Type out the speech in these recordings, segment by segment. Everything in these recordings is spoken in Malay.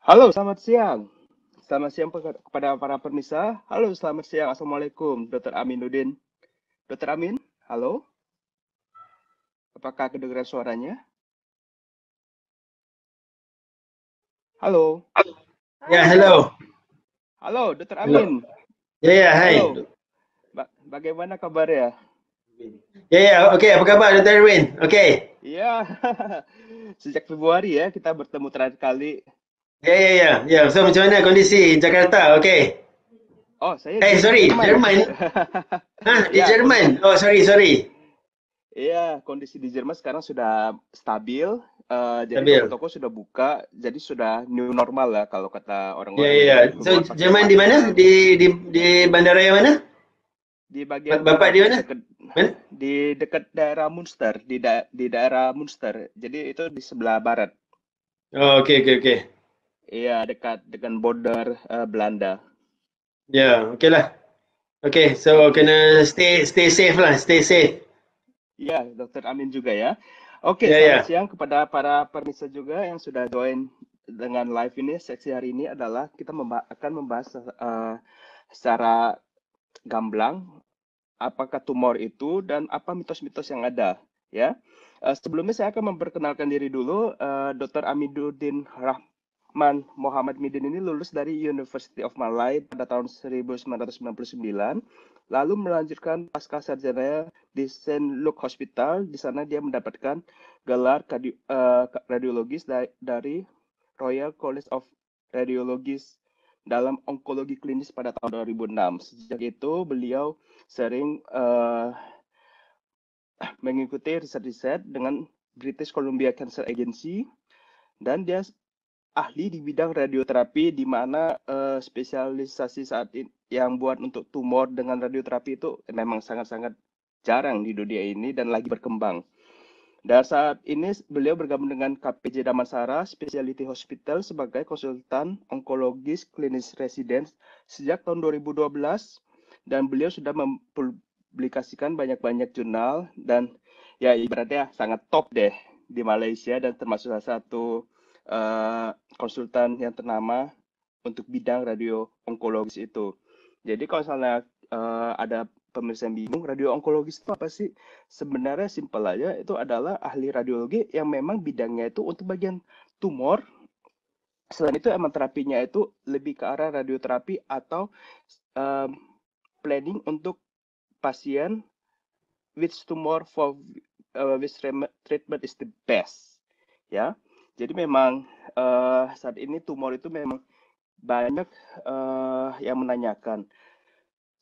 Halo, selamat siang. Selamat siang kepada para pemirsa. Halo, selamat siang. Assalamualaikum, Dr. Aminuddin. Dr. Amin, halo. Apakah kedengaran suaranya? Halo. Ya, hello. Halo, Dr. Hello. Amin. Ya, ya, hai. Halo. Bagaimana kabarnya? Ya, ya, oke, apa kabar, Dr. Erwin? Oke. Iya. Sejak Februari ya kita bertemu terakhir kali. Ya, ya, ya. Ya, so macam mana kondisi Jakarta? Oke. Oh, saya di Sorry, Jerman. Jerman. Hah, di Ya, Jerman. Oh, sorry, sorry. iya, kondisi di Jerman sekarang sudah stabil. Jadi Stabil. toko-toko sudah buka, jadi sudah new normal lah kalau kata Ya, orang-orang. ya, Jadi ya. So, keluar pakai Jerman di mana? masker. Di bandara yang mana? Di bagian Bapak dekat di mana? dekat Mana? di dekat daerah Munster, di daerah Munster. Jadi itu di sebelah barat. Oh, oke, oke, oke. Iya, dekat dengan border Belanda. Ya, oke lah. Oke, so Oke. kena stay safe lah, stay safe. Iya, Dokter Amin juga ya. Oke, Ya, selamat ya. siang kepada para pemirsa juga yang sudah join dengan live ini. Seksi hari ini adalah kita akan membahas secara gamblang apakah tumor itu dan apa mitos-mitos yang ada ya. Sebelumnya saya akan memperkenalkan diri dulu. Dr. Amiduddin Rahman Muhammad Midin ini lulus dari University of Malaya pada tahun 1999, lalu melanjutkan pasca sarjana di Saint Luke Hospital. Di sana dia mendapatkan gelar radiologis dari Royal College of Radiologists dalam onkologi klinis pada tahun 2006. Sejak itu beliau sering mengikuti riset-riset dengan British Columbia Cancer Agency, dan dia ahli di bidang radioterapi, di mana spesialisasi saat ini yang buat untuk tumor dengan radioterapi itu memang sangat-sangat jarang di dunia ini dan lagi berkembang. Dan saat ini beliau bergabung dengan KPJ Damansara Specialty Hospital sebagai konsultan onkologis klinis residen sejak tahun 2012, dan beliau sudah mempublikasikan banyak-banyak jurnal dan ya ibaratnya sangat top deh di Malaysia dan termasuk salah satu konsultan yang ternama untuk bidang radio onkologis itu. Jadi kalau misalnya ada pemirsa yang bingung, radio onkologis itu apa sih? Sebenarnya simpel aja, itu adalah ahli radiologi yang memang bidangnya itu untuk bagian tumor. Selain itu emang terapinya itu lebih ke arah radioterapi atau um, planning untuk pasien which tumor for which treatment is the best. Ya, jadi memang saat ini tumor itu memang banyak yang menanyakan.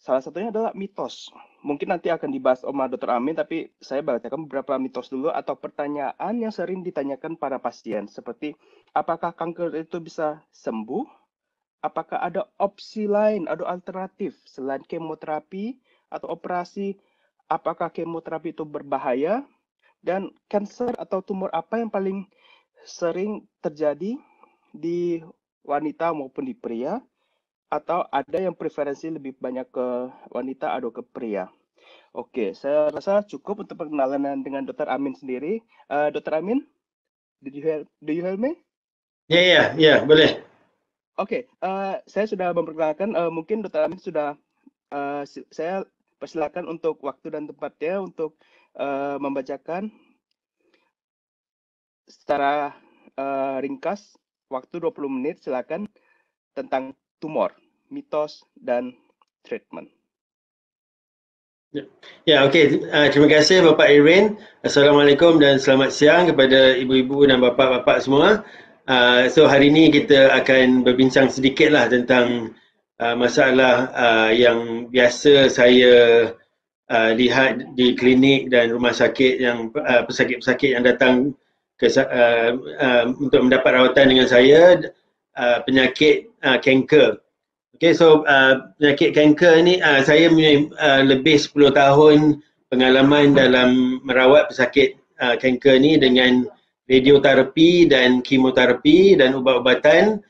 Salah satunya adalah mitos. Mungkin nanti akan dibahas sama Dr. Amin, tapi saya bacakan beberapa mitos dulu atau pertanyaan yang sering ditanyakan para pasien. Seperti, apakah kanker itu bisa sembuh? Apakah ada opsi lain, ada alternatif selain kemoterapi atau operasi? Apakah kemoterapi itu berbahaya? Dan kanker atau tumor apa yang paling sering terjadi di wanita maupun di pria? Atau ada yang preferensi lebih banyak ke wanita atau ke pria? Oke, saya rasa cukup untuk perkenalan dengan Dr. Amin sendiri. Dr. Amin, do you help me? Ya, ya, ya, boleh. Oke, saya sudah memperkenalkan. Mungkin Dr. Amin sudah, saya persilakan untuk waktu dan tempatnya untuk membacakan secara ringkas, waktu 20 menit, silakan, tentang tumor, mitos, dan treatment. Ya, okey. Terima kasih Bapak Irwin. Assalamualaikum dan selamat siang kepada ibu-ibu dan bapa-bapa semua. So hari ini kita akan berbincang sedikitlah tentang masalah yang biasa saya lihat di klinik dan rumah sakit yang pesakit-pesakit yang datang untuk mendapat rawatan dengan saya, penyakit kanker. Okay, so penyakit kanker ni saya punya lebih 10 tahun pengalaman dalam merawat pesakit kanker ni dengan radioterapi dan kemoterapi dan ubat-ubatan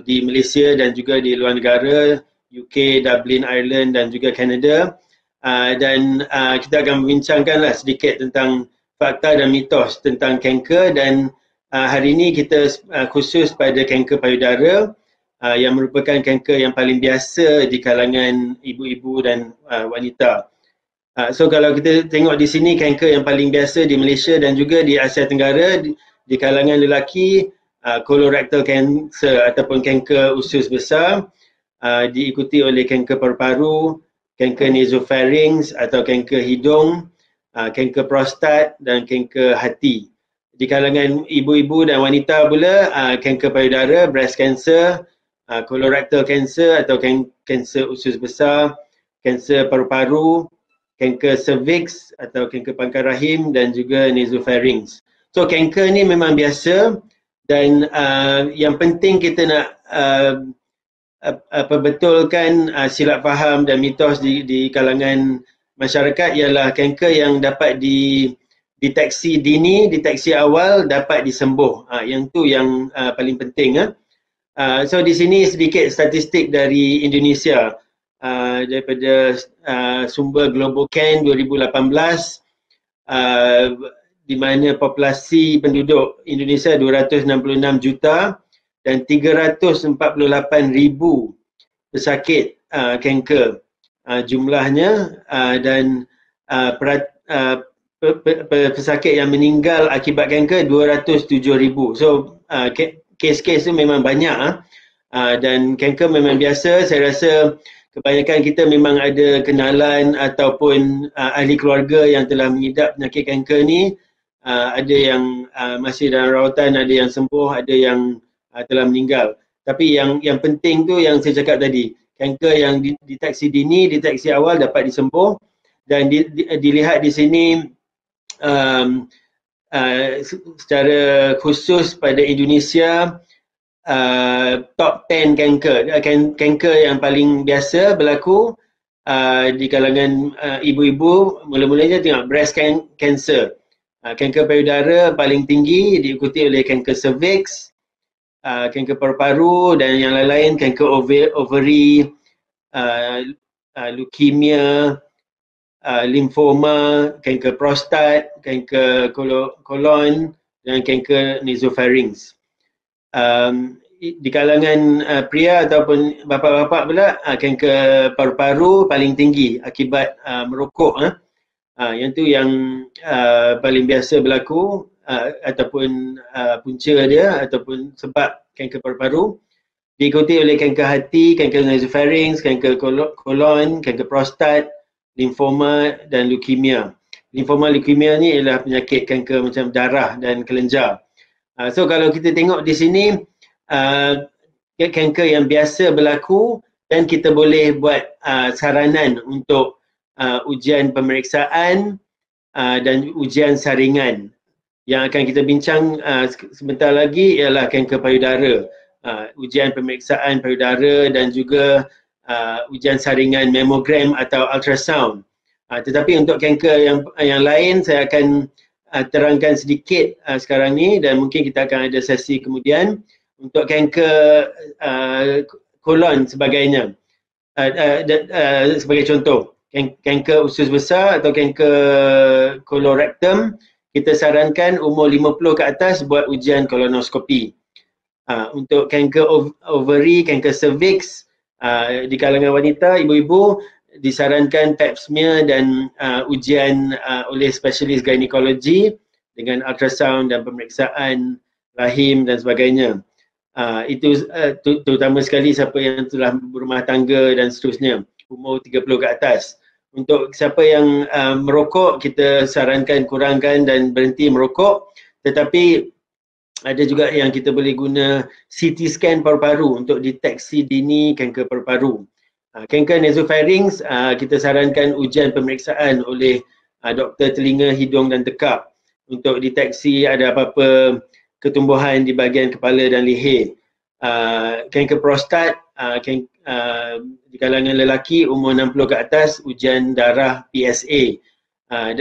di Malaysia dan juga di luar negara, UK, Dublin, Ireland dan juga Canada. Dan kita akan membincangkanlah sedikit tentang fakta dan mitos tentang kanker dan hari ini kita khusus pada kanker payudara yang merupakan kanker yang paling biasa di kalangan ibu-ibu dan wanita. So kalau kita tengok di sini, kanker yang paling biasa di Malaysia dan juga di Asia Tenggara di kalangan lelaki, colorectal cancer ataupun kanker usus besar, diikuti oleh kanker paru-paru, kanker nasopharynx atau kanker hidung, kanker prostat dan kanker hati. Di kalangan ibu-ibu dan wanita pula, kanker payudara, breast cancer, colorectal cancer atau kanker usus besar, kanker paru-paru, kanker cervix atau kanker pangkal rahim dan juga nasopharynx. So kanker ni memang biasa dan yang penting kita nak perbetulkan silap faham dan mitos di kalangan masyarakat ialah kanker yang dapat dideteksi dini, deteksi awal dapat disembuh. Yang tu yang paling penting. So di sini sedikit statistik dari Indonesia daripada sumber GloboCan 2018, di mana populasi penduduk Indonesia 266 juta dan 348,000 pesakit kanker jumlahnya, dan pesakit yang meninggal akibat kanker 207,000. So kes-kes tu memang banyak dan kanker memang biasa. Saya rasa kebanyakan kita memang ada kenalan ataupun ahli keluarga yang telah mengidap penyakit kanker ni. Ada yang masih dalam rawatan, ada yang sembuh, ada yang telah meninggal. Tapi yang penting tu yang saya cakap tadi, kanker yang deteksi dini, deteksi awal dapat disembuh, dan dilihat di sini secara khusus pada Indonesia, top 10 kanker yang paling biasa berlaku di kalangan ibu-ibu. Mula-mulanya tengok breast cancer, kanker payudara paling tinggi, diikuti oleh kanker cervix, kanker paru-paru dan yang lain-lain, kanker ovary, leukemia, limfoma, kanker prostat, kanker kolon dan kanker nasopharynx. Di kalangan pria ataupun bapa-bapa pula, kanker paru-paru paling tinggi akibat merokok. Yang tu yang paling biasa berlaku ataupun punca dia ataupun sebab kanker paru-paru. Diikuti oleh kanker hati, kanker nasopharynx, kanker kolon, kanker prostat, limfoma dan leukemia. Limfoma, leukemia ni ialah penyakit kanker macam darah dan kelenjar. So kalau kita tengok di sini, kanker yang biasa berlaku dan kita boleh buat saranan untuk ujian pemeriksaan dan ujian saringan. Yang akan kita bincang sebentar lagi ialah kanker payudara, ujian pemeriksaan payudara dan juga ujian saringan mammogram atau ultrasound. Tetapi untuk kanker yang lain saya akan terangkan sedikit sekarang ni, dan mungkin kita akan ada sesi kemudian. Untuk kanker kolon sebagainya, sebagai contoh, kanker usus besar atau kanker colorectum, kita sarankan umur 50 ke atas buat ujian kolonoskopi. Untuk kanker ovary, kanker cervix, di kalangan wanita, ibu-ibu, disarankan pap smear dan ujian oleh spesialis ginekologi dengan ultrasound dan pemeriksaan rahim dan sebagainya. Itu terutama sekali siapa yang telah berumah tangga dan seterusnya, umur 30 ke atas. Untuk siapa yang merokok, kita sarankan kurangkan dan berhenti merokok. Tetapi ada juga yang kita boleh guna CT scan paru-paru untuk deteksi dini kanker paru-paru. Kanker nasopharynx, kita sarankan ujian pemeriksaan oleh doktor telinga, hidung dan tekak untuk deteksi ada apa-apa ketumbuhan di bahagian kepala dan leher. Kanker prostat, di kalangan lelaki umur 60 ke atas, ujian darah PSA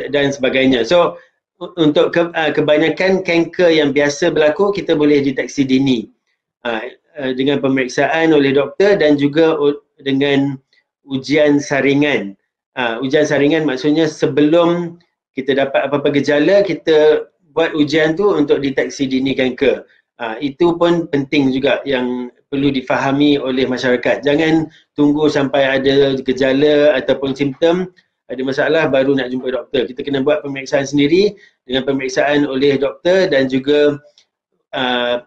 dan sebagainya. So untuk kebanyakan kanker yang biasa berlaku, kita boleh deteksi dini dengan pemeriksaan oleh doktor dan juga dengan ujian saringan. Ujian saringan maksudnya sebelum kita dapat apa-apa gejala, kita buat ujian tu untuk deteksi dini kanker. Itu pun penting juga yang perlu difahami oleh masyarakat. Jangan tunggu sampai ada gejala ataupun simptom, ada masalah baru nak jumpa doktor. Kita kena buat pemeriksaan sendiri dengan pemeriksaan oleh doktor dan juga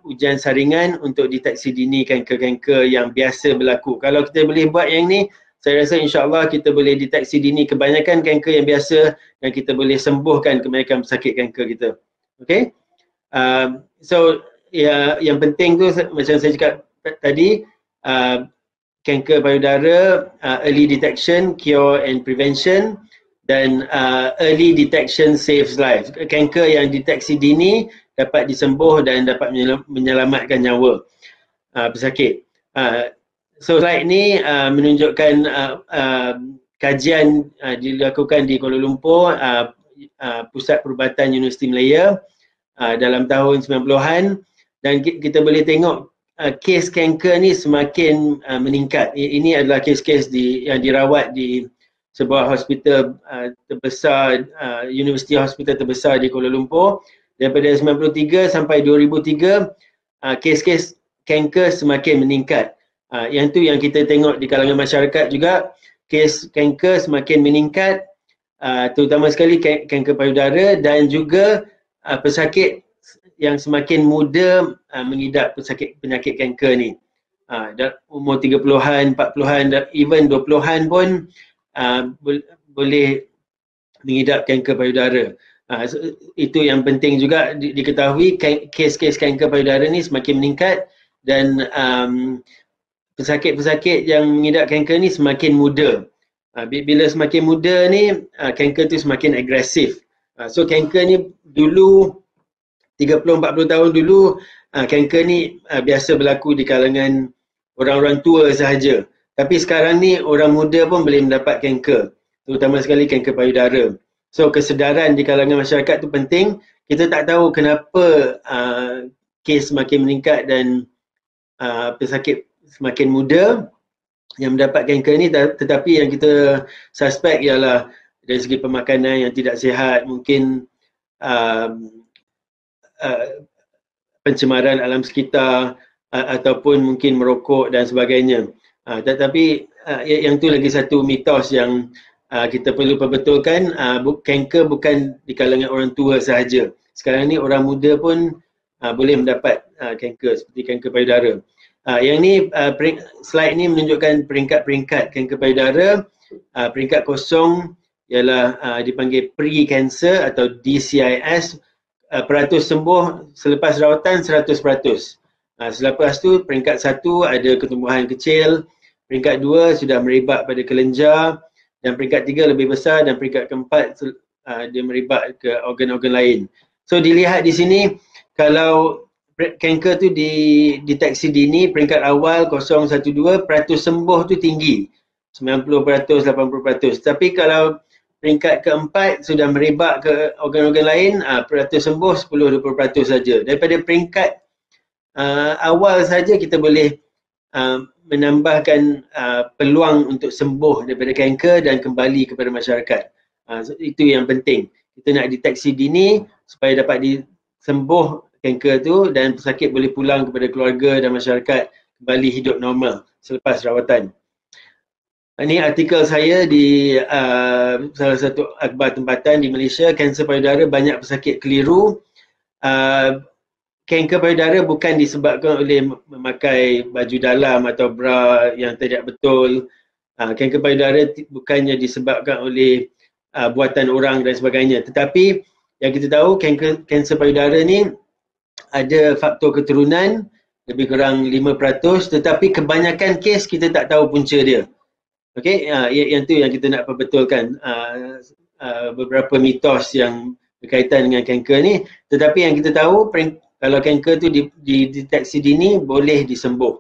ujian saringan untuk deteksi dini kanker-kanker yang biasa berlaku. Kalau kita boleh buat yang ni, saya rasa insyaAllah kita boleh deteksi dini kebanyakan kanker yang biasa dan kita boleh sembuhkan kebanyakan pesakit kanker kita. Okay? So, yang penting tu macam saya cakap tadi, kanker payudara, early detection, cure and prevention, dan early detection saves life. Kanker yang deteksi dini dapat disembuh dan dapat menyelamatkan nyawa pesakit. So slide ni menunjukkan kajian dilakukan di Kuala Lumpur, Pusat Perubatan Universiti Malaya dalam tahun 90-an, dan kita boleh tengok kes kanker ni semakin meningkat. Ini adalah kes-kes yang dirawat di sebuah hospital terbesar, universiti hospital terbesar di Kuala Lumpur. Daripada 93 sampai 2003, kes-kes kanker semakin meningkat. Yang tu yang kita tengok di kalangan masyarakat juga, kes kanker semakin meningkat, terutama sekali kanker payudara, dan juga pesakit yang semakin muda mengidap penyakit kanker ni. Umur 30-an, 40-an, even 20-an pun boleh mengidap kanker payudara. So, itu yang penting juga diketahui, kes-kes kanker payudara ni semakin meningkat dan pesakit-pesakit yang mengidap kanker ni semakin muda. Bila semakin muda ni, kanker tu semakin agresif. So kanker ni dulu 30-40 tahun dulu, kanker ni biasa berlaku di kalangan orang-orang tua sahaja. Tapi sekarang ni orang muda pun boleh mendapat kanker, terutama sekali kanker payudara. So kesedaran di kalangan masyarakat tu penting. Kita tak tahu kenapa kes semakin meningkat dan pesakit semakin muda yang mendapat kanker ni, tetapi yang kita suspek ialah dari segi pemakanan yang tidak sihat, mungkin pencemaran alam sekitar, ataupun mungkin merokok dan sebagainya. Tetapi yang tu lagi satu mitos yang kita perlu perbetulkan. Kanker bukan di kalangan orang tua sahaja. Sekarang ni orang muda pun boleh mendapat kanker seperti kanker payudara. Yang ni slide ni menunjukkan peringkat-peringkat kanker payudara. Peringkat kosong ialah dipanggil pre-cancer atau DCIS. Peratus sembuh selepas rawatan 100%. Selepas tu peringkat 1 ada ketumbuhan kecil, peringkat 2 sudah merebak pada kelenjar, dan peringkat 3 lebih besar, dan peringkat keempat dia merebak ke organ-organ lain. So dilihat di sini, kalau kanker tu dideteksi dini, peringkat awal 0, 1, 2, peratus sembuh tu tinggi, 90%, 80%. Tapi kalau peringkat keempat sudah merebak ke organ-organ lain, peratus sembuh 10-20% saja. Daripada peringkat awal saja kita boleh menambahkan peluang untuk sembuh daripada kanker dan kembali kepada masyarakat. So, itu yang penting. Kita nak deteksi dini supaya dapat disembuh kanker tu dan pesakit boleh pulang kepada keluarga dan masyarakat kembali hidup normal selepas rawatan. Ini artikel saya di salah satu akhbar tempatan di Malaysia. Kanser payudara banyak pesakit keliru. Kanker payudara bukan disebabkan oleh memakai baju dalam atau bra yang tidak betul. Kanker payudara bukannya disebabkan oleh buatan orang dan sebagainya. Tetapi yang kita tahu, kanser payudara ni ada faktor keturunan lebih kurang 5%, tetapi kebanyakan kes kita tak tahu punca dia. Okey, yang tu yang kita nak perbetulkan, beberapa mitos yang berkaitan dengan kanker ni. Tetapi yang kita tahu, kalau kanker tu dideteksi dini, boleh disembuh.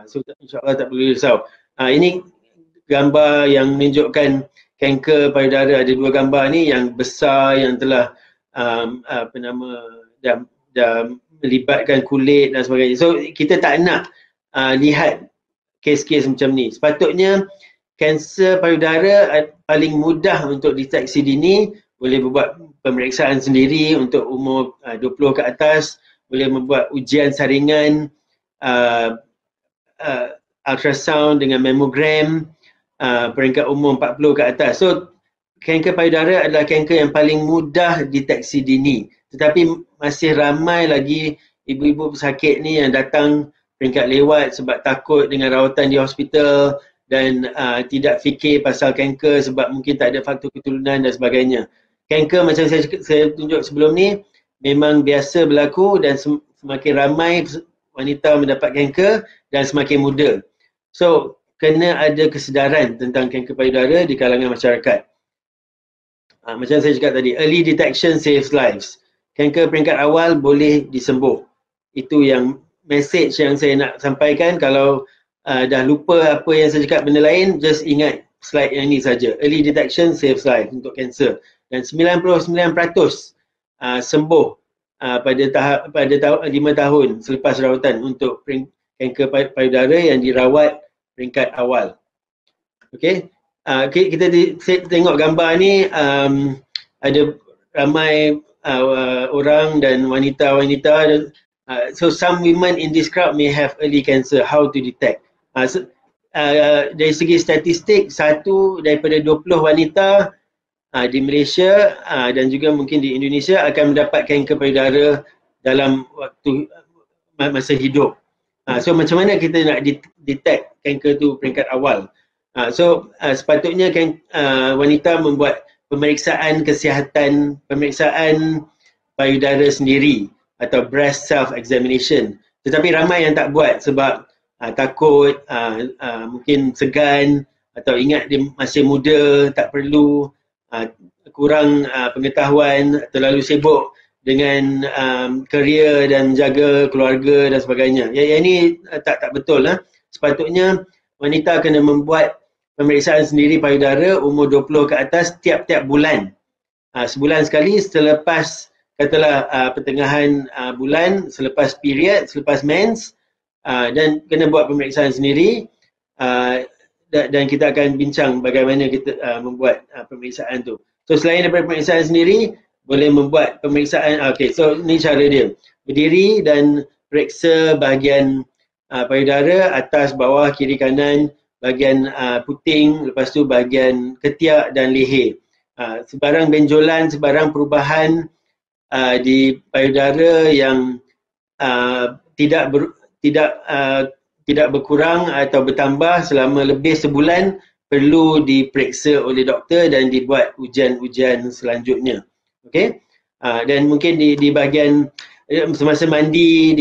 So insyaAllah tak perlu risau. Ini gambar yang menunjukkan kanker payudara. Ada dua gambar ni, yang besar yang telah dah melibatkan kulit dan sebagainya. So kita tak nak lihat kes-kes macam ni. Sepatutnya kanser payudara paling mudah untuk deteksi dini boleh membuat pemeriksaan sendiri untuk umur 20 ke atas, boleh membuat ujian saringan, ultrasound dengan mammogram, peringkat umur 40 ke atas. So kanker payudara adalah kanker yang paling mudah deteksi dini, tetapi masih ramai lagi ibu-ibu pesakit ni yang datang peringkat lewat sebab takut dengan rawatan di hospital dan tidak fikir pasal kanker sebab mungkin tak ada faktor keturunan dan sebagainya. Kanker macam saya tunjuk sebelum ni memang biasa berlaku dan semakin ramai wanita mendapat kanker dan semakin muda. So kena ada kesedaran tentang kanker payudara di kalangan masyarakat. Macam saya cakap tadi, early detection saves lives. Kanker peringkat awal boleh disembuh. Itu yang message yang saya nak sampaikan. Kalau dah lupa apa yang saya cakap benda lain, just ingat slide yang ni saja. Early detection saves life untuk kanser. Dan 99% sembuh pada 5 tahun selepas rawatan untuk kanker payudara yang dirawat peringkat awal. Okey. Kita tengok gambar ni, ada ramai orang dan wanita-wanita. So some women in this crowd may have early cancer. How to detect? Dari segi statistik, 1 daripada 20 wanita di Malaysia dan juga mungkin di Indonesia akan mendapat kanker payudara dalam waktu masa hidup. So macam mana kita nak detect kanker tu peringkat awal? Sepatutnya kan wanita membuat pemeriksaan kesihatan, pemeriksaan payudara sendiri atau breast self examination. Tetapi ramai yang tak buat sebab takut, mungkin segan atau ingat dia masih muda, tak perlu, kurang pengetahuan, terlalu sibuk dengan kerja dan jaga keluarga dan sebagainya. Yang ini tak betul lah. Sepatutnya wanita kena membuat pemeriksaan sendiri payudara umur 20 ke atas tiap-tiap bulan. Sebulan sekali selepas katalah pertengahan bulan, selepas period, selepas mens, dan kena buat pemeriksaan sendiri, dan kita akan bincang bagaimana kita membuat pemeriksaan tu. So selain daripada pemeriksaan sendiri, boleh membuat pemeriksaan, so ni cara dia. Berdiri dan periksa bahagian payudara, atas, bawah, kiri, kanan, bahagian puting, lepas tu bahagian ketiak dan leher. Sebarang benjolan, sebarang perubahan di payudara yang tidak berkurang atau bertambah selama lebih sebulan perlu diperiksa oleh doktor dan dibuat ujian-ujian selanjutnya. Okey? Dan mungkin di bahagian semasa mandi,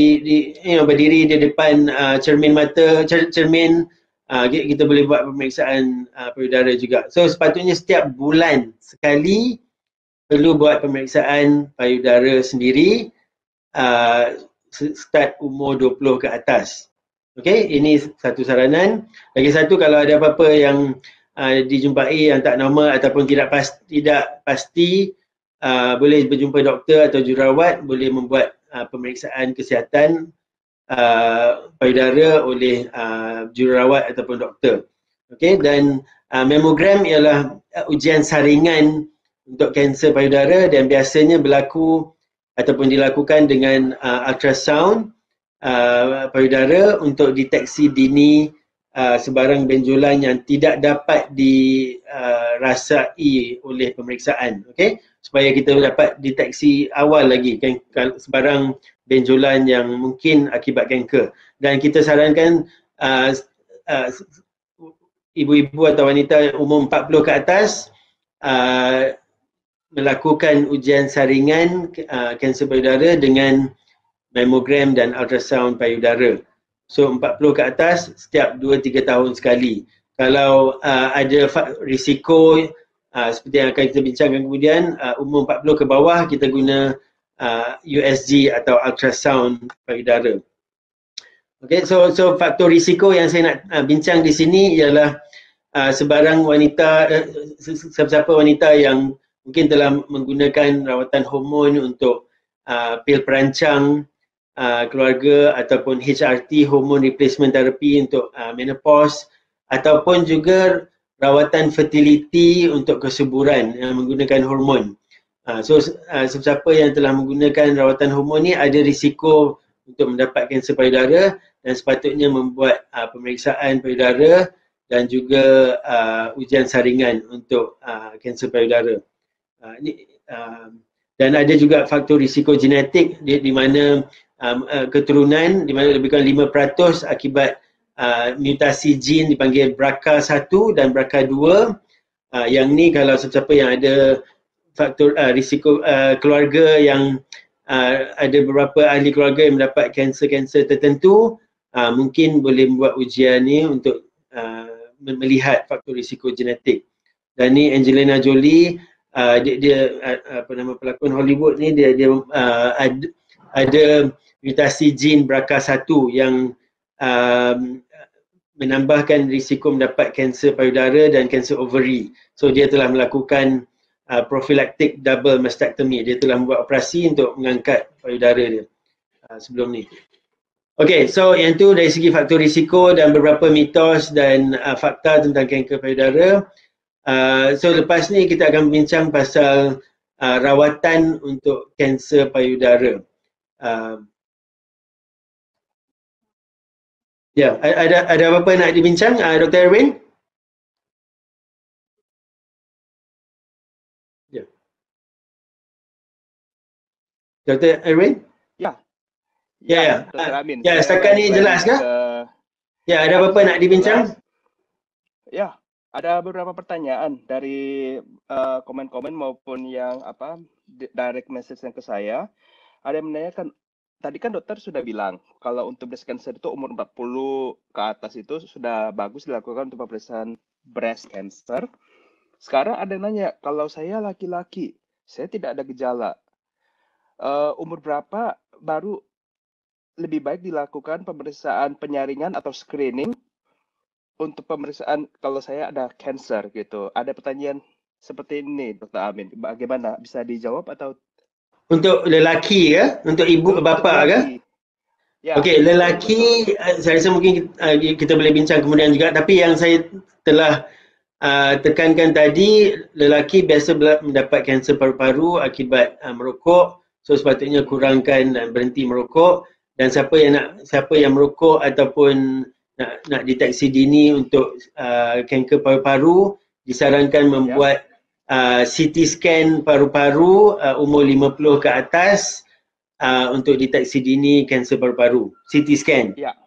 berdiri di depan cermin mata, cermin, kita boleh buat pemeriksaan payudara juga. So sepatutnya setiap bulan sekali perlu buat pemeriksaan payudara sendiri, start umur 20 ke atas. Okey, ini satu saranan. Lagi satu, kalau ada apa-apa yang dijumpai yang tak normal ataupun tidak pasti, boleh berjumpa doktor atau jururawat, boleh membuat pemeriksaan kesihatan payudara oleh jururawat ataupun doktor. Okey, dan mammogram ialah ujian saringan untuk kanser payudara dan biasanya berlaku ataupun dilakukan dengan ultrasound payudara untuk deteksi dini sebarang benjolan yang tidak dapat dirasai oleh pemeriksaan. Okey, supaya kita dapat deteksi awal lagi kan sebarang benjolan yang mungkin akibat kanker. Dan kita sarankan ibu-ibu atau wanita umur 40 ke atas melakukan ujian saringan kanser payudara dengan mammogram dan ultrasound payudara. So 40 ke atas setiap 2-3 tahun sekali. Kalau ada risiko seperti yang akan kita bincangkan kemudian, umur 40 ke bawah kita guna USG atau ultrasound payudara. Okay, so faktor risiko yang saya nak bincang di sini ialah sebarang wanita, siapa-siapa wanita yang mungkin telah menggunakan rawatan hormon untuk pil perancang keluarga ataupun HRT, hormone replacement therapy untuk menopause, ataupun juga rawatan fertility untuk kesuburan yang menggunakan hormon. Sesiapa yang telah menggunakan rawatan hormon ni ada risiko untuk mendapat kanser payudara dan sepatutnya membuat pemeriksaan payudara dan juga ujian saringan untuk kanser payudara. Dan ada juga faktor risiko genetik di mana keturunan di mana lebih kurang 5% akibat mutasi jin dipanggil BRCA1 dan BRCA2. Yang ni kalau sesiapa yang ada faktor risiko keluarga yang ada beberapa ahli keluarga yang mendapat kanser-kanser tertentu, mungkin boleh buat ujian ni untuk melihat faktor risiko genetik. Dan ni Angelina Jolie, dia apa nama pelakon Hollywood ni, dia ada mutasi jin BRCA1 yang menambahkan risiko mendapat kanser payudara dan kanser ovary. So dia telah melakukan prophylactic double mastectomy. Dia telah membuat operasi untuk mengangkat payudara dia sebelum ni. Okay, so yang tu dari segi faktor risiko dan beberapa mitos dan fakta tentang kanker payudara. So lepas ni kita akan bincang pasal rawatan untuk kanser payudara. Ya, ada apa-apa nak dibincang, Dr. Erwin? Ya. Dr. Erwin? Ya, Dr. Amin. Ya, setakat ni jelas ke? Ya, ada apa-apa nak dibincang? Ya, ada beberapa pertanyaan dari komen-komen maupun yang direct message yang ke saya. Ada yang menanyakan, tadi kan dokter sudah bilang kalau untuk breast cancer itu umur 40 ke atas itu sudah bagus dilakukan untuk pemeriksaan breast cancer. Sekarang ada yang nanya, kalau saya laki-laki, saya tidak ada gejala, umur berapa baru lebih baik dilakukan pemeriksaan penyaringan atau screening untuk pemeriksaan kalau saya ada cancer gitu. Ada pertanyaan seperti ini, Dr. Amin. Bagaimana? Bisa dijawab atau? Untuk lelaki ke? Untuk ibu bapa ke? Ya, okey, lelaki saya rasa mungkin kita boleh bincang kemudian juga, tapi yang saya telah tekankan tadi, lelaki biasa mendapat kanser paru-paru akibat merokok, so sepatutnya kurangkan dan berhenti merokok. Dan siapa yang merokok ataupun nak deteksi dini untuk kanker paru-paru, disarankan membuat CT scan paru-paru umur 50 ke atas untuk deteksi dini kanser paru-paru. CT scan. Ya.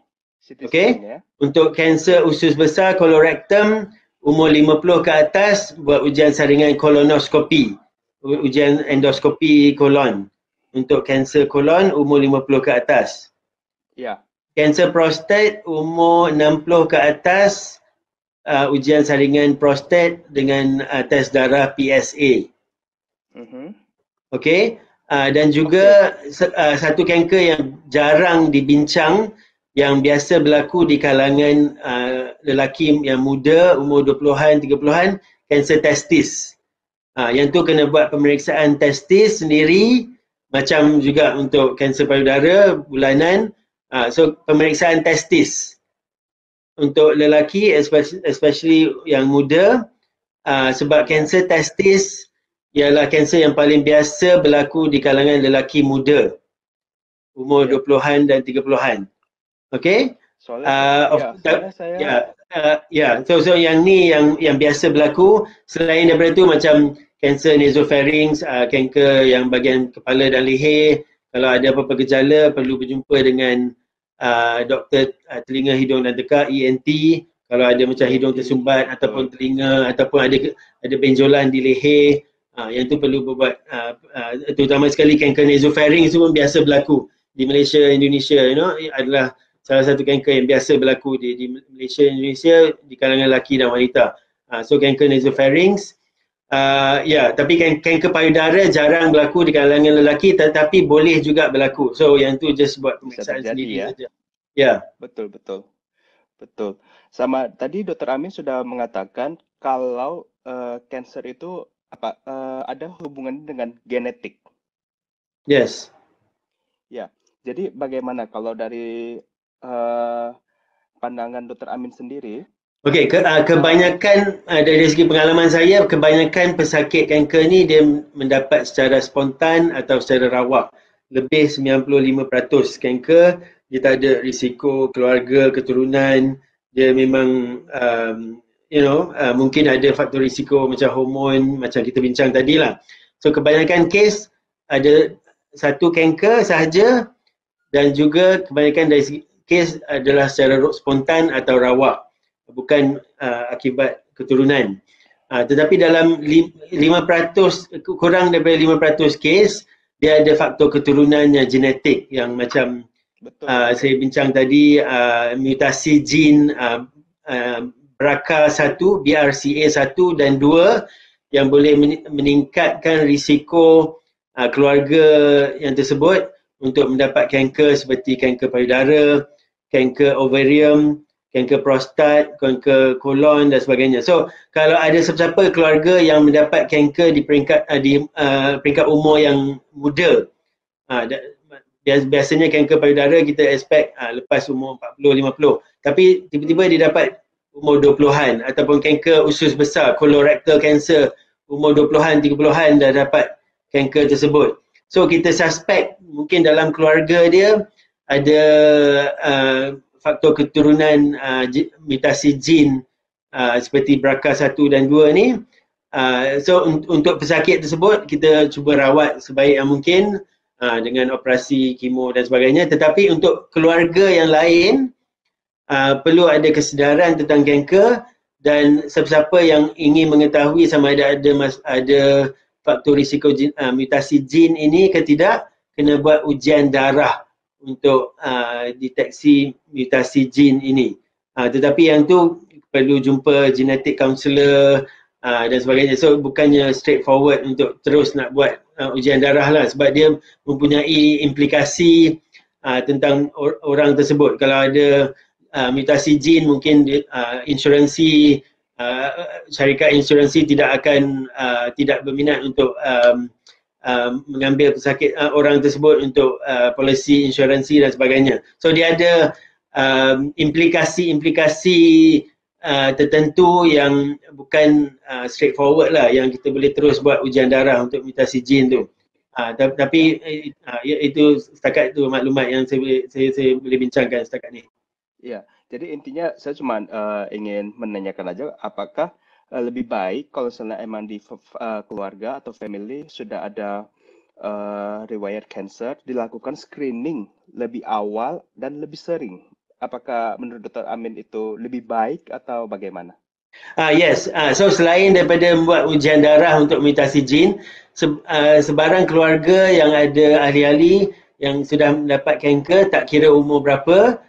CT okay? Scan, ya. Untuk kanser usus besar kolorektum umur 50 ke atas buat ujian saringan kolonoskopi. Ujian endoskopi kolon. Untuk kanser kolon umur 50 ke atas. Ya. Kanser prostat umur 60 ke atas, ujian saringan prostat dengan tes darah PSA. Okey, dan juga satu kanker yang jarang dibincang yang biasa berlaku di kalangan lelaki yang muda umur 20-an, 30-an, kanser testis. Yang tu kena buat pemeriksaan testis sendiri, macam juga untuk kanser payudara bulanan. So pemeriksaan testis untuk lelaki especially yang muda, sebab kanser testis ialah kanser yang paling biasa berlaku di kalangan lelaki muda umur 20-an dan 30-an. Okey? So yang ni yang biasa berlaku. Selain daripada tu macam kanser nasopharynx, kanker yang bahagian kepala dan leher. Kalau ada apa-apa gejala perlu berjumpa dengan doktor telinga, hidung dan tekak, ENT. Kalau ada macam hidung tersumbat ataupun telinga ataupun ada benjolan di leher, yang tu perlu berbuat, terutama sekali kanker nasopharynx tu pun biasa berlaku di Malaysia, Indonesia, adalah salah satu kanker yang biasa berlaku di Malaysia, Indonesia di kalangan lelaki dan wanita. So kanker nasopharynx, tapi kanker payudara jarang berlaku di kalangan lelaki, tetapi boleh juga berlaku. So yang tu just buat pemeriksaan sendiri saja. Betul. Sama tadi Dr. Amin sudah mengatakan kalau kanker itu ada hubungan dengan genetik. Yes. Ya. Jadi bagaimana kalau dari pandangan Dr. Amin sendiri, Okey, kebanyakan dari segi pengalaman saya, kebanyakan pesakit kanker ni dia mendapat secara spontan atau secara rawak. Lebih 95% kanker dia tak ada risiko keluarga, keturunan. Dia memang mungkin ada faktor risiko macam hormon, macam kita bincang tadi lah. So kebanyakan kes ada satu kanker sahaja, dan juga kebanyakan dari segi kes adalah secara spontan atau rawak, bukan akibat keturunan. Tetapi dalam 5%, kurang daripada 5% kes, dia ada faktor keturunan yang genetik yang macam saya bincang tadi, mutasi jin BRCA1, BRCA1 dan 2 yang boleh meningkatkan risiko keluarga yang tersebut untuk mendapat kanker seperti kanker payudara, kanker ovarium, kanker prostat, kanker kolon dan sebagainya. So, kalau ada sesiapa keluarga yang mendapat kanker di peringkat umur yang muda, biasanya kanker payudara kita expect lepas umur 40-50. Tapi tiba-tiba dia dapat umur 20-an, ataupun kanker usus besar, colorectal cancer, umur 20-an, 30-an dah dapat kanker tersebut. So kita suspect mungkin dalam keluarga dia ada faktor keturunan mutasi jin seperti BRCA1 dan 2 ni. So untuk pesakit tersebut kita cuba rawat sebaik yang mungkin dengan operasi, kemo dan sebagainya. Tetapi untuk keluarga yang lain perlu ada kesedaran tentang kanker, dan sesiapa yang ingin mengetahui sama ada faktor risiko mutasi jin ini ke tidak, kena buat ujian darah untuk deteksi mutasi jin ini. Tetapi yang tu perlu jumpa genetic counselor dan sebagainya. So bukannya straightforward untuk terus nak buat ujian darah lah, sebab dia mempunyai implikasi tentang orang tersebut. Kalau ada mutasi jin, mungkin insuransi, syarikat insuransi tidak akan tidak berminat untuk mengambil pesakit orang tersebut untuk polisi insuransi dan sebagainya. So dia ada implikasi-implikasi tertentu yang bukan straightforward lah, yang kita boleh terus buat ujian darah untuk mutasi jin tu. Tapi itu setakat itu maklumat yang saya boleh bincangkan setakat ni. Ya, jadi intinya saya cuma ingin menanyakan aja, apakah lebih baik kalau misalnya emang di keluarga atau family sudah ada riwayat cancer, dilakukan screening lebih awal dan lebih sering. Apakah menurut Dr. Amin itu lebih baik atau bagaimana? Yes, so selain daripada membuat ujian darah untuk mutasi jin, sebarang keluarga yang ada ahli-ahli yang sudah mendapat kanker, tak kira umur berapa,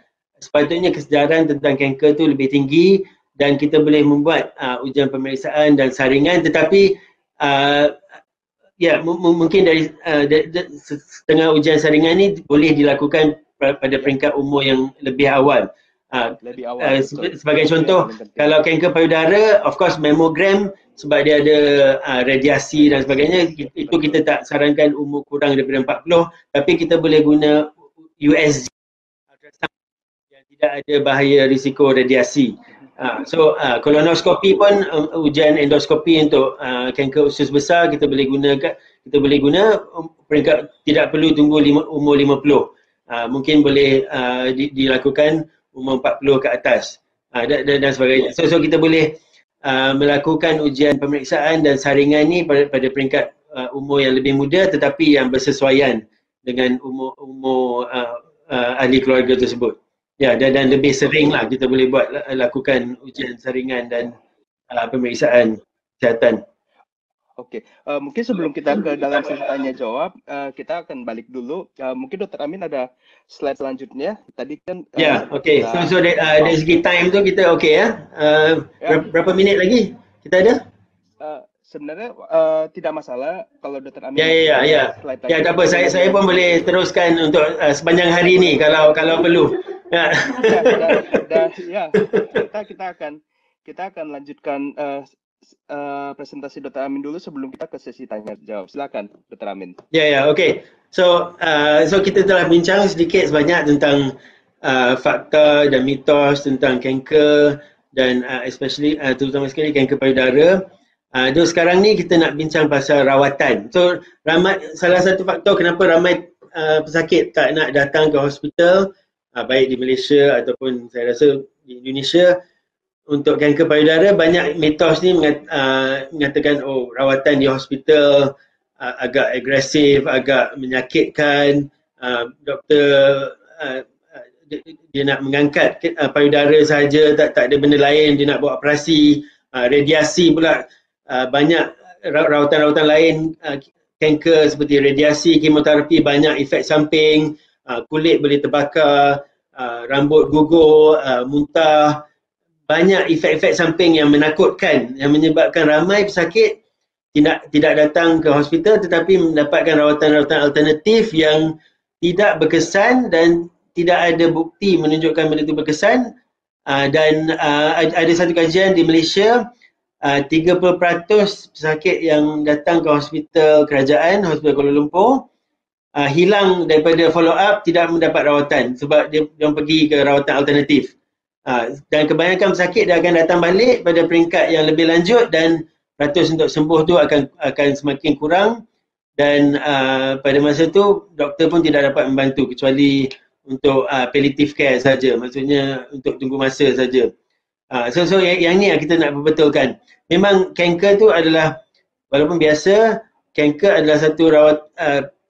sepatutnya kesedaran tentang kanker tu lebih tinggi, dan kita boleh membuat ujian pemeriksaan dan saringan. Tetapi mungkin dari setengah ujian saringan ni boleh dilakukan pada peringkat umur yang lebih awal. Sebagai contoh, kalau kanker payudara, of course mammogram, sebab dia ada radiasi dan sebagainya, itu kita tak sarankan umur kurang daripada 40, tapi kita boleh guna USG yang tidak ada bahaya risiko radiasi. So kolonoskopi pun, ujian endoskopi untuk kanker usus besar kita boleh guna peringkat, tidak perlu tunggu umur 50. Mungkin boleh dilakukan umur 40 ke atas dan sebagainya. So kita boleh melakukan ujian pemeriksaan dan saringan ni pada peringkat umur yang lebih muda, tetapi yang bersesuaian dengan umur ahli keluarga tersebut. Ya, dan lebih sering lah kita boleh lakukan ujian saringan dan pemeriksaan kesihatan. Oke, mungkin sebelum kita ke dalam sesi tanya jawab, kita akan balik dulu. Mungkin Dr. Amin ada slide selanjutnya. Tadi kan oke. So dari segi time tu kita okey ya. Berapa minit lagi kita ada? Sebenarnya tidak masalah kalau Dr. Amin. Ya, tak apa. Saya pun boleh teruskan untuk sepanjang hari ni kalau perlu. Kita akan lanjutkan presentasi Dr. Amin dulu sebelum kita ke sesi tanya jawab. Silakan Dr. Amin. Okey. So kita telah bincang sedikit sebanyak tentang fakta dan mitos tentang kanker, dan especially terutama sekali kanker payudara. Sekarang ni kita nak bincang pasal rawatan. So salah satu faktor kenapa ramai pesakit tak nak datang ke hospital, baik di Malaysia ataupun saya rasa di Indonesia, untuk kanker payudara, banyak mitos ni mengatakan rawatan di hospital agak agresif, agak menyakitkan, doktor dia nak mengangkat payudara saja, tak ada benda lain, dia nak buat operasi, radiasi pula. Banyak rawatan-rawatan lain kanker seperti radiasi, kemoterapi, banyak efek samping, kulit boleh terbakar, rambut gugur, muntah, banyak efek-efek samping yang menakutkan, yang menyebabkan ramai pesakit tidak datang ke hospital tetapi mendapatkan rawatan-rawatan alternatif yang tidak berkesan dan tidak ada bukti menunjukkan benda itu berkesan. Dan ada satu kajian di Malaysia, 30% pesakit yang datang ke hospital kerajaan, hospital Kuala Lumpur, hilang daripada follow up, tidak mendapat rawatan sebab dia pergi ke rawatan alternatif. Dan kebanyakan pesakit dia akan datang balik pada peringkat yang lebih lanjut dan ratus untuk sembuh tu akan semakin kurang, dan pada masa tu doktor pun tidak dapat membantu kecuali untuk palliative care saja, maksudnya untuk tunggu masa saja. So yang ni kita nak perbetulkan. Memang kanker tu adalah, walaupun biasa, kanker adalah satu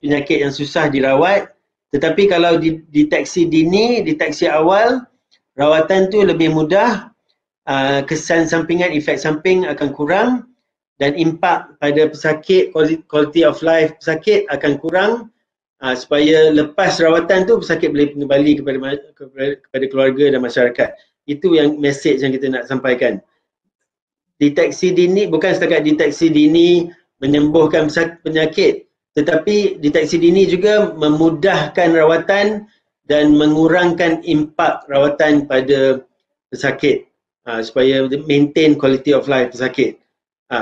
penyakit yang susah dirawat, tetapi kalau deteksi dini, deteksi awal, rawatan tu lebih mudah, kesan sampingan, efek samping akan kurang, dan impak pada pesakit, quality of life pesakit akan kurang, supaya lepas rawatan tu pesakit boleh kembali kepada keluarga dan masyarakat. Itu yang message yang kita nak sampaikan. Deteksi dini bukan setakat deteksi dini menyembuhkan penyakit, tetapi deteksi dini juga memudahkan rawatan dan mengurangkan impak rawatan pada pesakit, supaya maintain quality of life pesakit.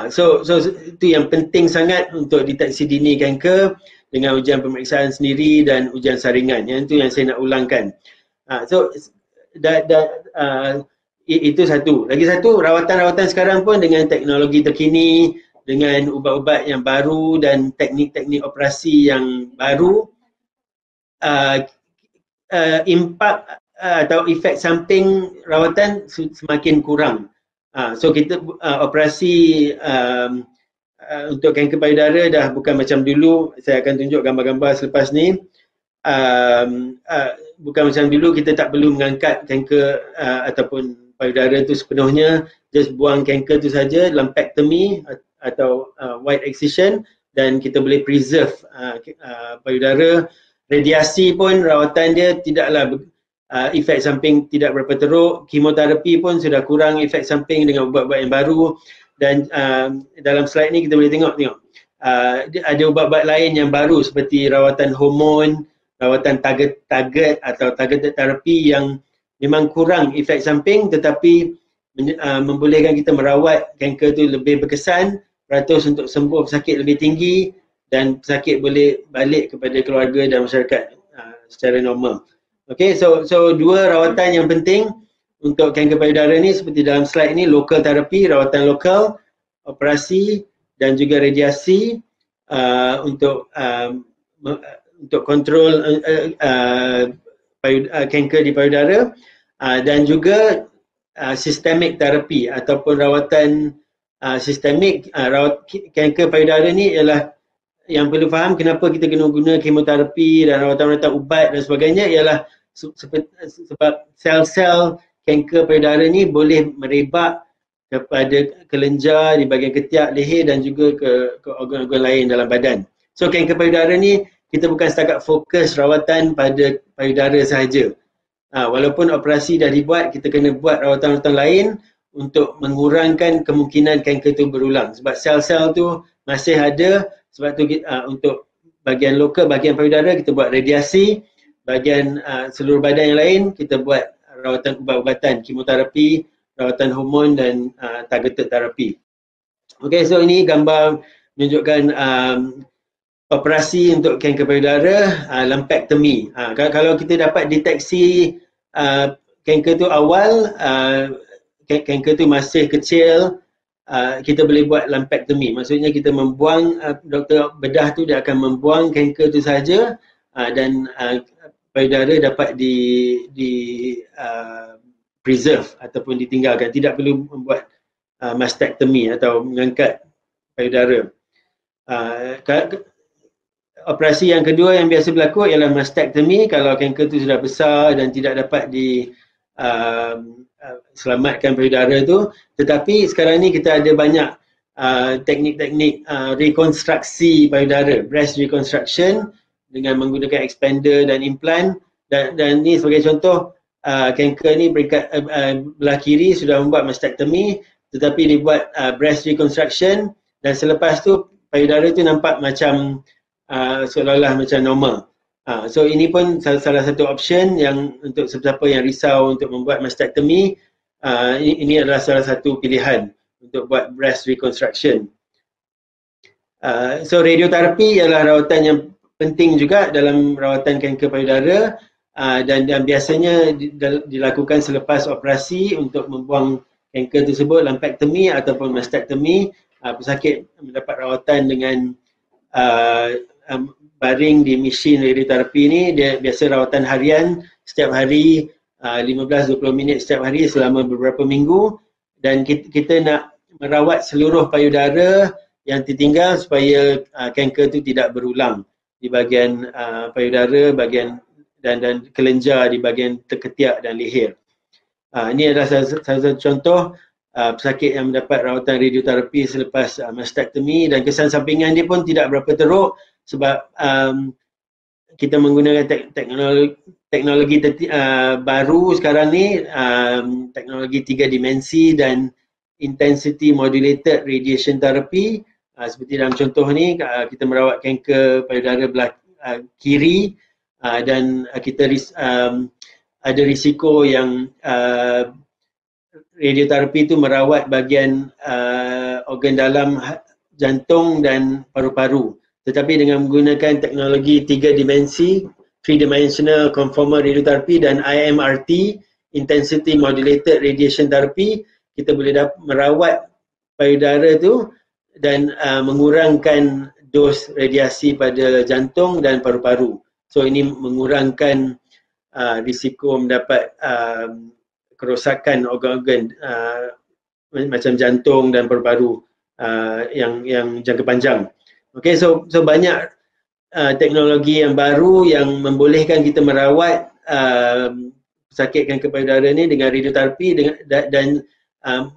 So itu yang penting sangat untuk deteksi dini kanker dengan ujian pemeriksaan sendiri dan ujian saringan. Yang itu yang saya nak ulangkan. Itu satu. Lagi satu, rawatan-rawatan sekarang pun dengan teknologi terkini, dengan ubat-ubat yang baru dan teknik-teknik operasi yang baru, impak atau efek samping rawatan semakin kurang. So kita operasi untuk kanker payudara dah bukan macam dulu. Saya akan tunjuk gambar-gambar selepas ni. Bukan macam dulu, kita tak perlu mengangkat kanker ataupun payudara tu sepenuhnya, just buang kanker tu saja, lumpectomy atau wide excision, dan kita boleh preserve payudara. Radiasi pun rawatan dia tidaklah efek samping tidak berapa teruk. Kemoterapi pun sudah kurang efek samping dengan ubat-ubat yang baru. Dan dalam slide ni kita boleh tengok ada ubat-ubat lain yang baru seperti rawatan hormon, rawatan target atau targeted therapy yang memang kurang efek samping tetapi membolehkan kita merawat kanker tu lebih berkesan, ratus untuk sembuh pesakit lebih tinggi, dan pesakit boleh balik kepada keluarga dan masyarakat secara normal. Okay, so dua rawatan yang penting untuk kanker payudara ni seperti dalam slide ni, local therapy, rawatan lokal, operasi dan juga radiasi untuk kontrol kanker di payudara, dan juga systemic therapy ataupun rawatan sistemik. Kanker payudara ni ialah yang perlu faham kenapa kita kena guna kemoterapi dan rawatan-rawatan ubat dan sebagainya, ialah sebab sel-sel kanker payudara ni boleh merebak kepada kelenjar di bahagian ketiak, leher dan juga ke organ-organ lain dalam badan. So kanker payudara ni kita bukan setakat fokus rawatan pada payudara sahaja. Walaupun operasi dah dibuat, kita kena buat rawatan-rawatan lain untuk mengurangkan kemungkinan kanker tu berulang. Sebab sel-sel tu masih ada, sebab tu untuk bahagian lokal, bahagian payudara kita buat radiasi, bahagian seluruh badan yang lain kita buat rawatan ubat-ubatan, kemoterapi, rawatan hormon dan targeted therapy. Okay, so ini gambar menunjukkan operasi untuk kanker payudara, lumpectomy. Kalau kita dapat deteksi kanker tu awal, kanker tu masih kecil, kita boleh buat lumpectomy. Maksudnya kita membuang, doktor bedah tu dia akan membuang kanker tu saja, dan payudara dapat di preserve ataupun ditinggalkan. Tidak perlu membuat mastectomy atau mengangkat payudara. Operasi yang kedua yang biasa berlaku ialah mastectomy kalau kanker tu sudah besar dan tidak dapat selamatkan payudara tu. Tetapi sekarang ni kita ada banyak teknik-teknik rekonstruksi payudara, breast reconstruction dengan menggunakan expander dan implant, dan ni sebagai contoh, kanker ni peringkat belah kiri sudah membuat mastectomy tetapi dibuat breast reconstruction, dan selepas tu payudara tu nampak macam seolah-olah macam normal. So ini pun salah satu option yang untuk sesiapa yang risau untuk membuat mastectomy, ini adalah salah satu pilihan untuk buat breast reconstruction. So radioterapi ialah rawatan yang penting juga dalam rawatan kanker payudara, dan biasanya dilakukan selepas operasi untuk membuang kanker tersebut, lumpectomy ataupun mastectomy. Pesakit mendapat rawatan dengan baring di mesin radioterapi ni. Dia biasa rawatan harian setiap hari, 15-20 minit setiap hari selama beberapa minggu, dan kita nak merawat seluruh payudara yang tertinggal supaya kanker tu tidak berulang di bahagian payudara, bahagian dan kelenjar di bahagian terketiak dan leher. Ini adalah salah satu contoh pesakit yang mendapat rawatan radioterapi selepas mastectomy, dan kesan sampingan dia pun tidak berapa teruk sebab kita menggunakan teknologi baru sekarang ni, teknologi 3 dimensi dan intensity modulated radiation therapy. Seperti dalam contoh ni, kita merawat kanker payudara belah kiri, dan kita ada risiko yang radioterapi itu merawat bahagian organ dalam jantung dan paru-paru. Tetapi dengan menggunakan teknologi 3 dimensi, 3-dimensional conformal radiotherapy dan IMRT, intensity modulated radiation therapy, kita boleh merawat payudara tu dan mengurangkan dos radiasi pada jantung dan paru-paru. So ini mengurangkan risiko mendapat kerosakan organ-organ macam jantung dan paru-paru yang jangka panjang. Okay, so banyak teknologi yang baru yang membolehkan kita merawat pesakit kanker payudara ni dengan radioterapi dan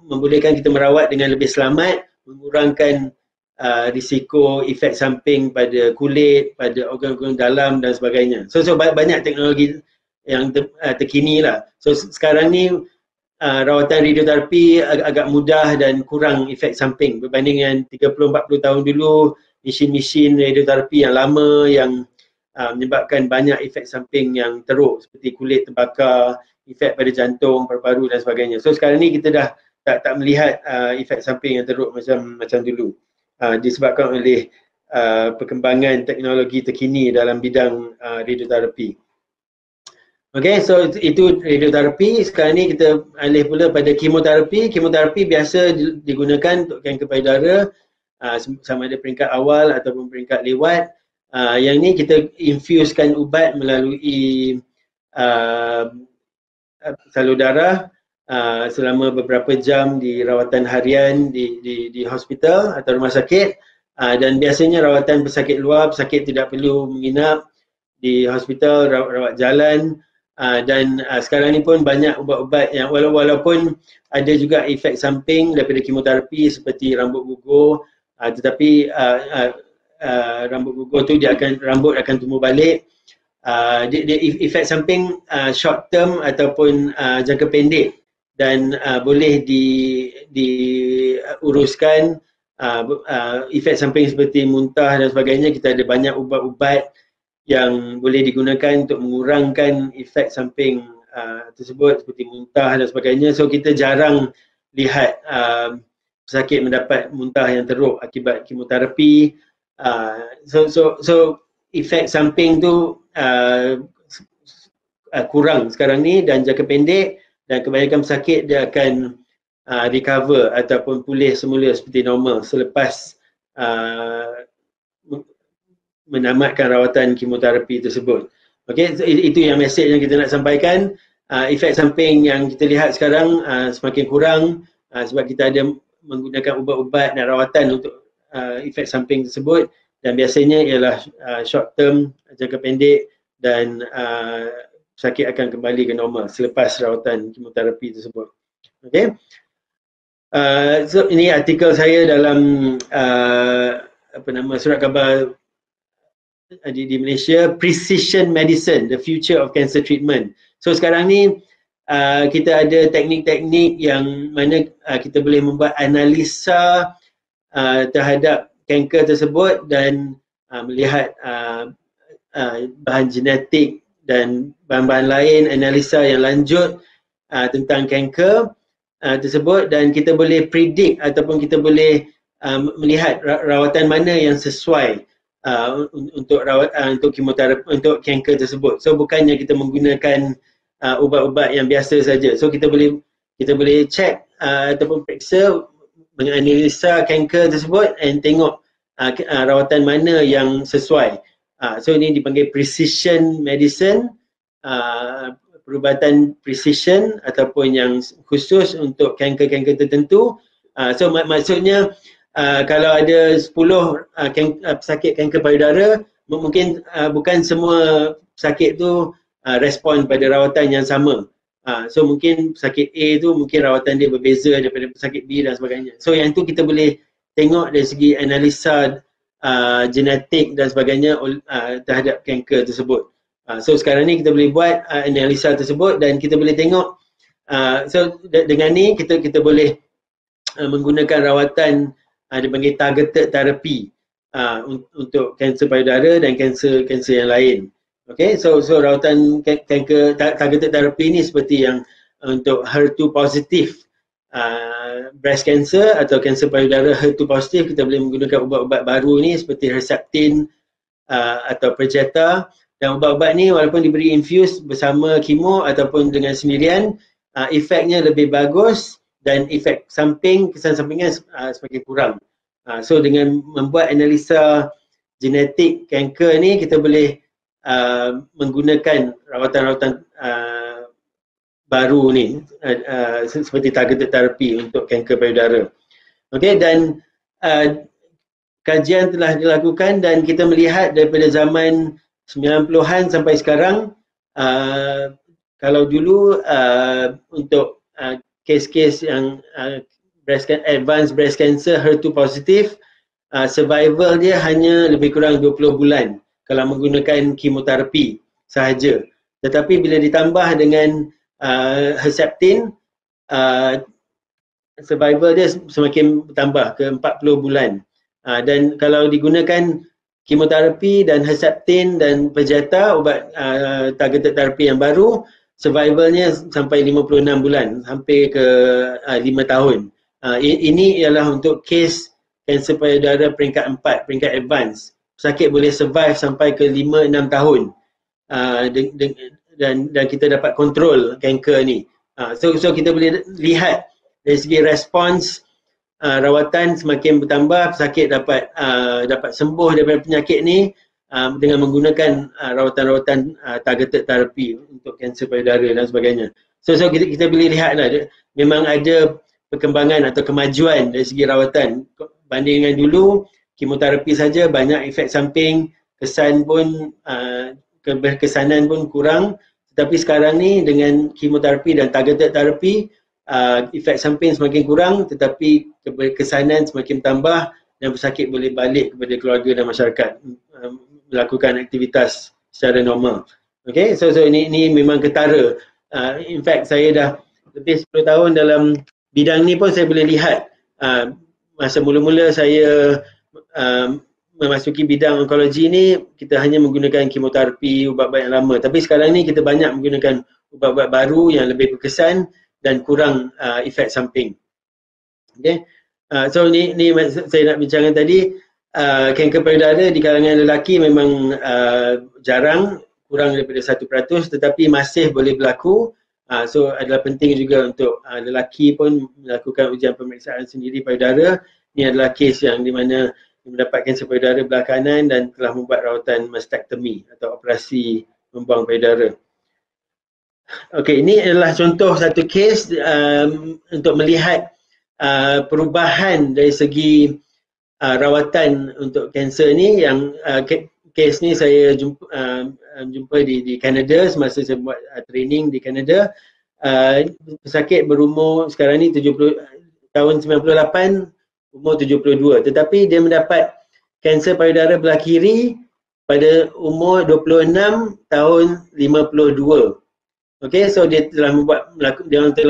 membolehkan kita merawat dengan lebih selamat, mengurangkan risiko efek samping pada kulit, pada organ-organ dalam dan sebagainya. So banyak teknologi yang terkini lah. So sekarang ni rawatan radioterapi agak mudah dan kurang efek samping berbanding dengan 30-40 tahun dulu. Mesin-mesin radioterapi yang lama yang menyebabkan banyak efek samping yang teruk seperti kulit terbakar, efek pada jantung, paru-paru dan sebagainya. So sekarang ni kita dah tak melihat efek samping yang teruk macam dulu, disebabkan oleh perkembangan teknologi terkini dalam bidang radioterapi. Okay, so itu radioterapi. Sekarang ni kita alih pula pada kemoterapi. Kemoterapi biasa digunakan untuk kanker payudara, sama ada peringkat awal ataupun peringkat lewat. Yang ni kita infusekan ubat melalui salur darah selama beberapa jam di rawatan harian di hospital atau rumah sakit, dan biasanya rawatan pesakit luar, pesakit tidak perlu menginap di hospital, rawat jalan. Dan sekarang ni pun banyak ubat-ubat yang walaupun ada juga efek samping daripada kemoterapi seperti rambut gugur, tetapi rambut gugur tu rambut akan tumbuh balik. Dia efek samping short term ataupun jangka pendek, dan boleh diuruskan. Efek samping seperti muntah dan sebagainya, kita ada banyak ubat-ubat yang boleh digunakan untuk mengurangkan efek samping tersebut seperti muntah dan sebagainya. So kita jarang lihat pesakit mendapat muntah yang teruk akibat kemoterapi. So efek samping tu kurang sekarang ni dan jangka pendek, dan kebanyakan pesakit dia akan recover ataupun pulih semula seperti normal selepas menamatkan rawatan kemoterapi tersebut. Okey, so itu yang mesej yang kita nak sampaikan. Efek samping yang kita lihat sekarang semakin kurang sebab kita ada menggunakan ubat-ubat dan rawatan untuk efek samping tersebut, dan biasanya ialah short term, jangka pendek, dan sakit akan kembali ke normal selepas rawatan kemoterapi tersebut. Okey. So ini artikel saya dalam surat khabar di Malaysia, Precision Medicine, The Future of Cancer Treatment. So sekarang ni kita ada teknik-teknik yang mana kita boleh membuat analisa terhadap kanker tersebut dan melihat bahan genetik dan bahan-bahan lain, analisa yang lanjut tentang kanker tersebut, dan kita boleh predict ataupun kita boleh melihat rawatan mana yang sesuai untuk kemoterapi untuk kanker tersebut. So bukannya kita menggunakan ubat-ubat yang biasa saja. So kita boleh check ataupun periksa, menganalisa kanker tersebut dan tengok rawatan mana yang sesuai. So ini dipanggil precision medicine, perubatan precision ataupun yang khusus untuk kanker-kanker tertentu. So maksudnya kalau ada 10 pesakit kanker payudara, mungkin bukan semua pesakit tu respon pada rawatan yang sama. So mungkin pesakit A tu mungkin rawatan dia berbeza daripada pesakit B dan sebagainya. So yang tu kita boleh tengok dari segi analisa genetik dan sebagainya terhadap kanker tersebut. So sekarang ni kita boleh buat analisa tersebut dan kita boleh tengok. So dengan ni kita boleh menggunakan rawatan dipanggil targeted therapy untuk kanser payudara dan kanser yang lain. Okay, so rawatan kanker targeted therapy ni seperti yang untuk HER2 positif breast cancer atau kanser payudara HER2 positif, kita boleh menggunakan ubat-ubat baru ni seperti Herceptin atau Perjeta, dan ubat-ubat ni walaupun diberi infuse bersama kemo ataupun dengan sendirian, efeknya lebih bagus dan efek samping, kesan sampingnya semakin kurang. So dengan membuat analisa genetik kanker ni, kita boleh menggunakan rawatan-rawatan baru ni seperti targeted therapy untuk kanker payudara. Okey, dan kajian telah dilakukan dan kita melihat daripada zaman 90-an sampai sekarang, kalau dulu untuk kes-kes yang advanced breast cancer HER2 positif, survival dia hanya lebih kurang 20 bulan kalau menggunakan kemoterapi sahaja. Tetapi bila ditambah dengan Herceptin, survival dia semakin bertambah ke 40 bulan. Dan kalau digunakan kemoterapi dan Herceptin dan Perjeta, ubat targeted therapy yang baru, survivalnya sampai 56 bulan, hampir ke 5 tahun. Ini ialah untuk kes kanser payudara peringkat 4, peringkat advance. Pesakit boleh survive sampai ke 5-6 tahun dan kita dapat kontrol kanker ni. So kita boleh lihat dari segi respons rawatan semakin bertambah, pesakit dapat sembuh daripada penyakit ni dengan menggunakan rawatan-rawatan targeted therapy untuk kanser payudara dan sebagainya. So kita boleh lihatlah memang ada perkembangan atau kemajuan dari segi rawatan banding dengan dulu. Kemoterapi saja banyak efek samping, kesan pun keberkesanan pun kurang. Tetapi sekarang ni dengan kemoterapi dan targeted therapy, efek samping semakin kurang tetapi keberkesanan semakin tambah dan pesakit boleh balik kepada keluarga dan masyarakat melakukan aktivitas secara normal. Okay, so ini memang ketara. In fact, saya dah lebih 10 tahun dalam bidang ni pun saya boleh lihat masa mula-mula saya memasuki bidang onkologi ni, kita hanya menggunakan kemoterapi, ubat-ubat yang lama. Tapi sekarang ni kita banyak menggunakan ubat-ubat baru yang lebih berkesan dan kurang efek samping. Okay. So ni saya nak bincangkan tadi, kanker payudara di kalangan lelaki memang jarang, kurang daripada 1%, tetapi masih boleh berlaku So adalah penting juga untuk lelaki pun melakukan ujian pemeriksaan sendiri payudara. Ini adalah kes yang di mana mendapatkan kanser payudara belah kanan dan telah membuat rawatan mastektomi atau operasi membuang payudara. Okey, ini adalah contoh satu kes untuk melihat perubahan dari segi rawatan untuk kanser ni. Yang kes ni saya jumpa di Kanada semasa saya buat training di Kanada. Pesakit berumur sekarang ni 70 tahun 98, umur 72, tetapi dia mendapat kanser payudara belah kiri pada umur 26 tahun 52. Okey, so dia telah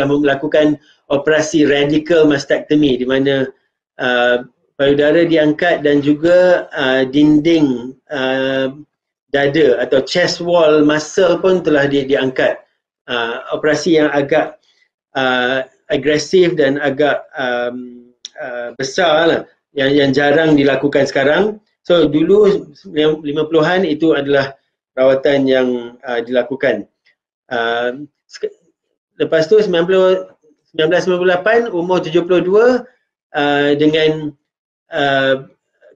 melakukan operasi radical mastectomy di mana payudara diangkat dan juga dinding dada atau chest wall muscle pun telah diangkat. Operasi yang agak agresif dan agak besar lah, yang jarang dilakukan sekarang. So dulu 50-an itu adalah rawatan yang dilakukan. Lepas tu 1998, umur 72, dengan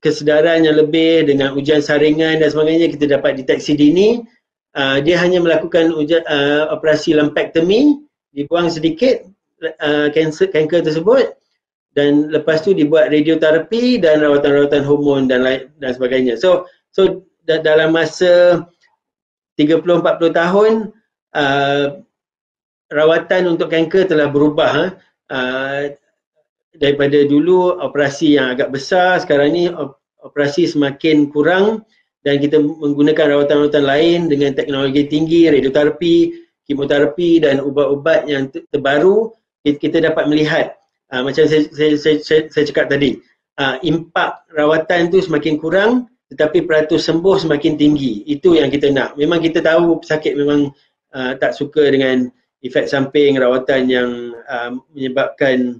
kesedaran yang lebih, dengan ujian saringan dan sebagainya, kita dapat deteksi dini. Dia hanya melakukan operasi lumpectomy, dibuang sedikit kanker tersebut, dan lepas tu dibuat radioterapi dan rawatan-rawatan hormon dan sebagainya. So dalam masa 30-40 tahun, rawatan untuk kanker telah berubah. Daripada dulu operasi yang agak besar, sekarang ni operasi semakin kurang dan kita menggunakan rawatan-rawatan lain dengan teknologi tinggi, radioterapi, kemoterapi dan ubat-ubat yang terbaru. Kita dapat melihat macam saya cakap tadi, impak rawatan tu semakin kurang tetapi peratus sembuh semakin tinggi. Itu yang kita nak. Memang kita tahu pesakit memang tak suka dengan efek samping rawatan yang menyebabkan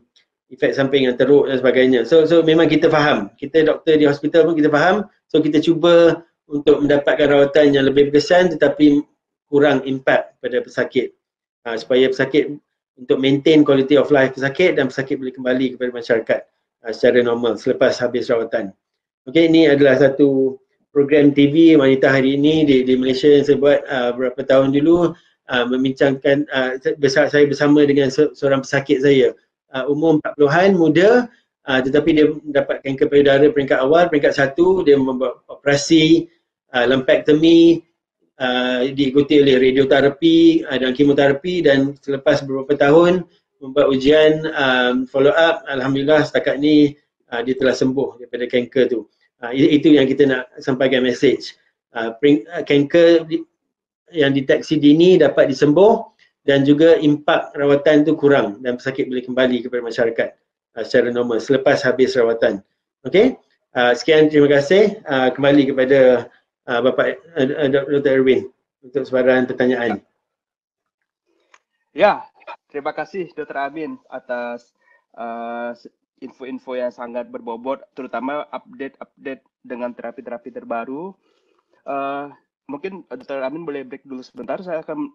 efek samping yang teruk dan sebagainya. So memang kita faham. Kita doktor di hospital pun kita faham. So kita cuba untuk mendapatkan rawatan yang lebih berkesan tetapi kurang impak pada pesakit. Supaya pesakit untuk maintain quality of life pesakit dan pesakit boleh kembali kepada masyarakat secara normal selepas habis rawatan. Okey, ini adalah satu program TV Wanita Hari Ini di Malaysia yang saya buat beberapa tahun dulu, membincangkan saya bersama dengan seorang pesakit saya, umur 40-an, muda, tetapi dia mendapat kanker payudara peringkat awal, peringkat 1. Dia membuat operasi lumpectomy, diikuti oleh radioterapi dan kemoterapi, dan selepas beberapa tahun membuat ujian follow up, alhamdulillah setakat ni dia telah sembuh daripada kanker tu. Itu yang kita nak sampaikan message. Kanker yang deteksi dini dapat disembuh dan juga impak rawatan tu kurang dan pesakit boleh kembali kepada masyarakat secara normal selepas habis rawatan. Okey, sekian, terima kasih. Kembali kepada Bapak Dr. Erwin untuk sebarang pertanyaan. Ya, terima kasih Dr. Amin atas info-info yang sangat berbobot, terutama update-update dengan terapi-terapi terbaru. Mungkin Dr. Amin boleh break dulu sebentar. Saya akan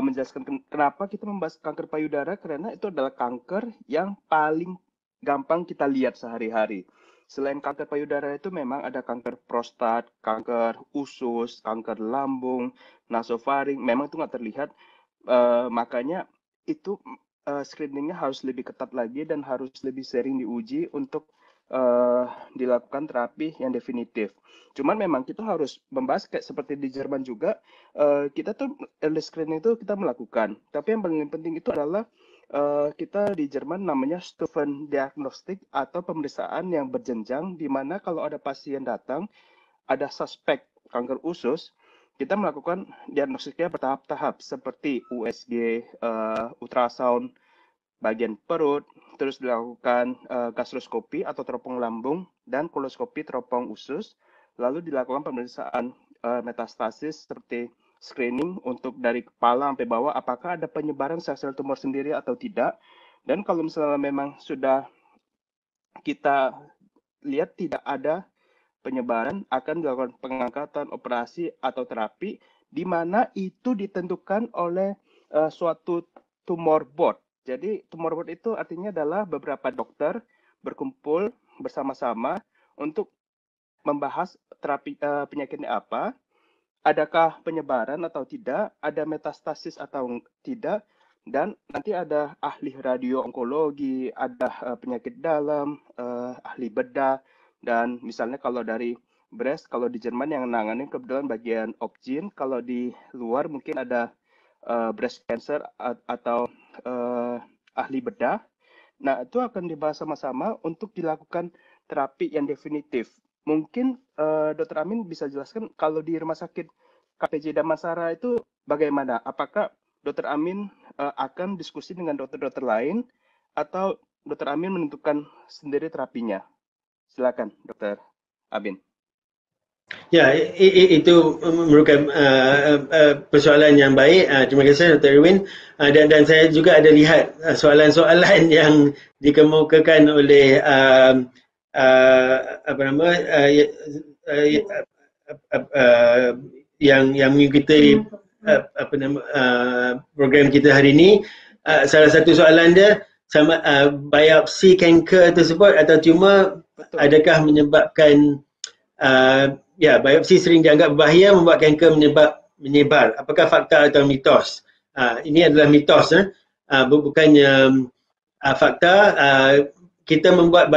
menjelaskan kenapa kita membahas kanker payudara, karena itu adalah kanker yang paling gampang kita lihat sehari-hari. Selain kanker payudara itu memang ada kanker prostat, kanker usus, kanker lambung, nasofaring, memang itu nggak terlihat. Makanya itu screeningnya harus lebih ketat lagi dan harus lebih sering diuji untuk dilakukan terapi yang definitif. Cuman memang kita harus membahas kayak seperti di Jerman juga, kita tuh early screening itu kita melakukan. Tapi yang paling penting itu adalah kita di Jerman namanya Stufen Diagnostik atau pemeriksaan yang berjenjang, di mana kalau ada pasien datang, ada suspek kanker usus, kita melakukan diagnostiknya bertahap-tahap seperti USG, ultrasound bagian perut, terus dilakukan gastroskopi atau teropong lambung dan koloskopi teropong usus, lalu dilakukan pemeriksaan metastasis seperti screening untuk dari kepala sampai bawah apakah ada penyebaran sel-sel tumor sendiri atau tidak. Dan kalau misalnya memang sudah kita lihat tidak ada penyebaran, akan dilakukan pengangkatan, operasi atau terapi, di mana itu ditentukan oleh suatu tumor board. Jadi tumor board itu artinya adalah beberapa dokter berkumpul bersama-sama untuk membahas terapi penyakitnya apa, adakah penyebaran atau tidak, ada metastasis atau tidak, dan nanti ada ahli radio onkologi, ada penyakit dalam, ahli bedah, dan misalnya kalau dari breast, kalau di Jerman yang nanganin kebetulan bagian obgyn, kalau di luar mungkin ada breast cancer atau ahli bedah. Nah, itu akan dibahas sama-sama untuk dilakukan terapi yang definitif. Mungkin Dr. Amin bisa jelaskan kalau di rumah sakit KPJ Damansara itu bagaimana? Apakah Dr. Amin akan diskusi dengan dokter-dokter lain atau Dr. Amin menentukan sendiri terapinya? Silakan, Dr. Amin. Ya, itu merupakan persoalan yang baik. Terima kasih Dr. Irwin. Dan saya juga ada lihat soalan-soalan yang dikemukakan oleh yang mengikuti program kita hari ini. Salah satu soalan dia sama biopsi kanker tersebut atau tumor adakah menyebabkan biopsi sering dianggap berbahaya membuat kanker menyebar. Apakah fakta atau mitos? Ini adalah mitos, bukannya fakta. Kita membuat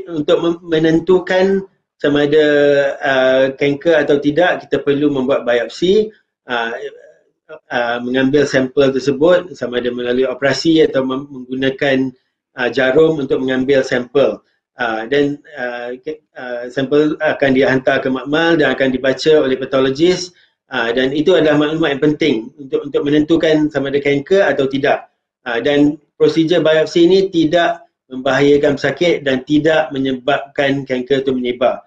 untuk menentukan sama ada kanker atau tidak, kita perlu membuat biopsi, mengambil sampel tersebut sama ada melalui operasi atau menggunakan jarum untuk mengambil sampel. Dan sampel akan dihantar ke makmal dan akan dibaca oleh patologis, dan itu adalah maklumat yang penting untuk menentukan sama ada kanker atau tidak. Dan prosedur biopsi ini tidak membahayakan pesakit dan tidak menyebabkan kanker itu menyebar.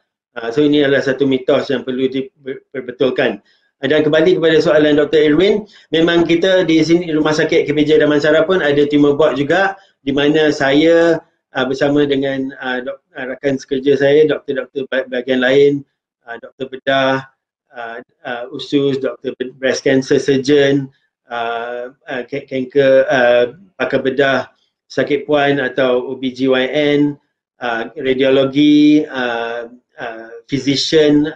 So ini adalah satu mitos yang perlu diperbetulkan. Dan kembali kepada soalan Dr. Irwin, memang kita di sini Rumah Sakit KPJ Damansara pun ada tumor board juga, di mana saya bersama dengan rakan sekerja saya, doktor-doktor bahagian lain, doktor bedah, usus, doktor breast cancer surgeon, kanker, pakar bedah sakit puan atau OBGYN, radiologi, physician,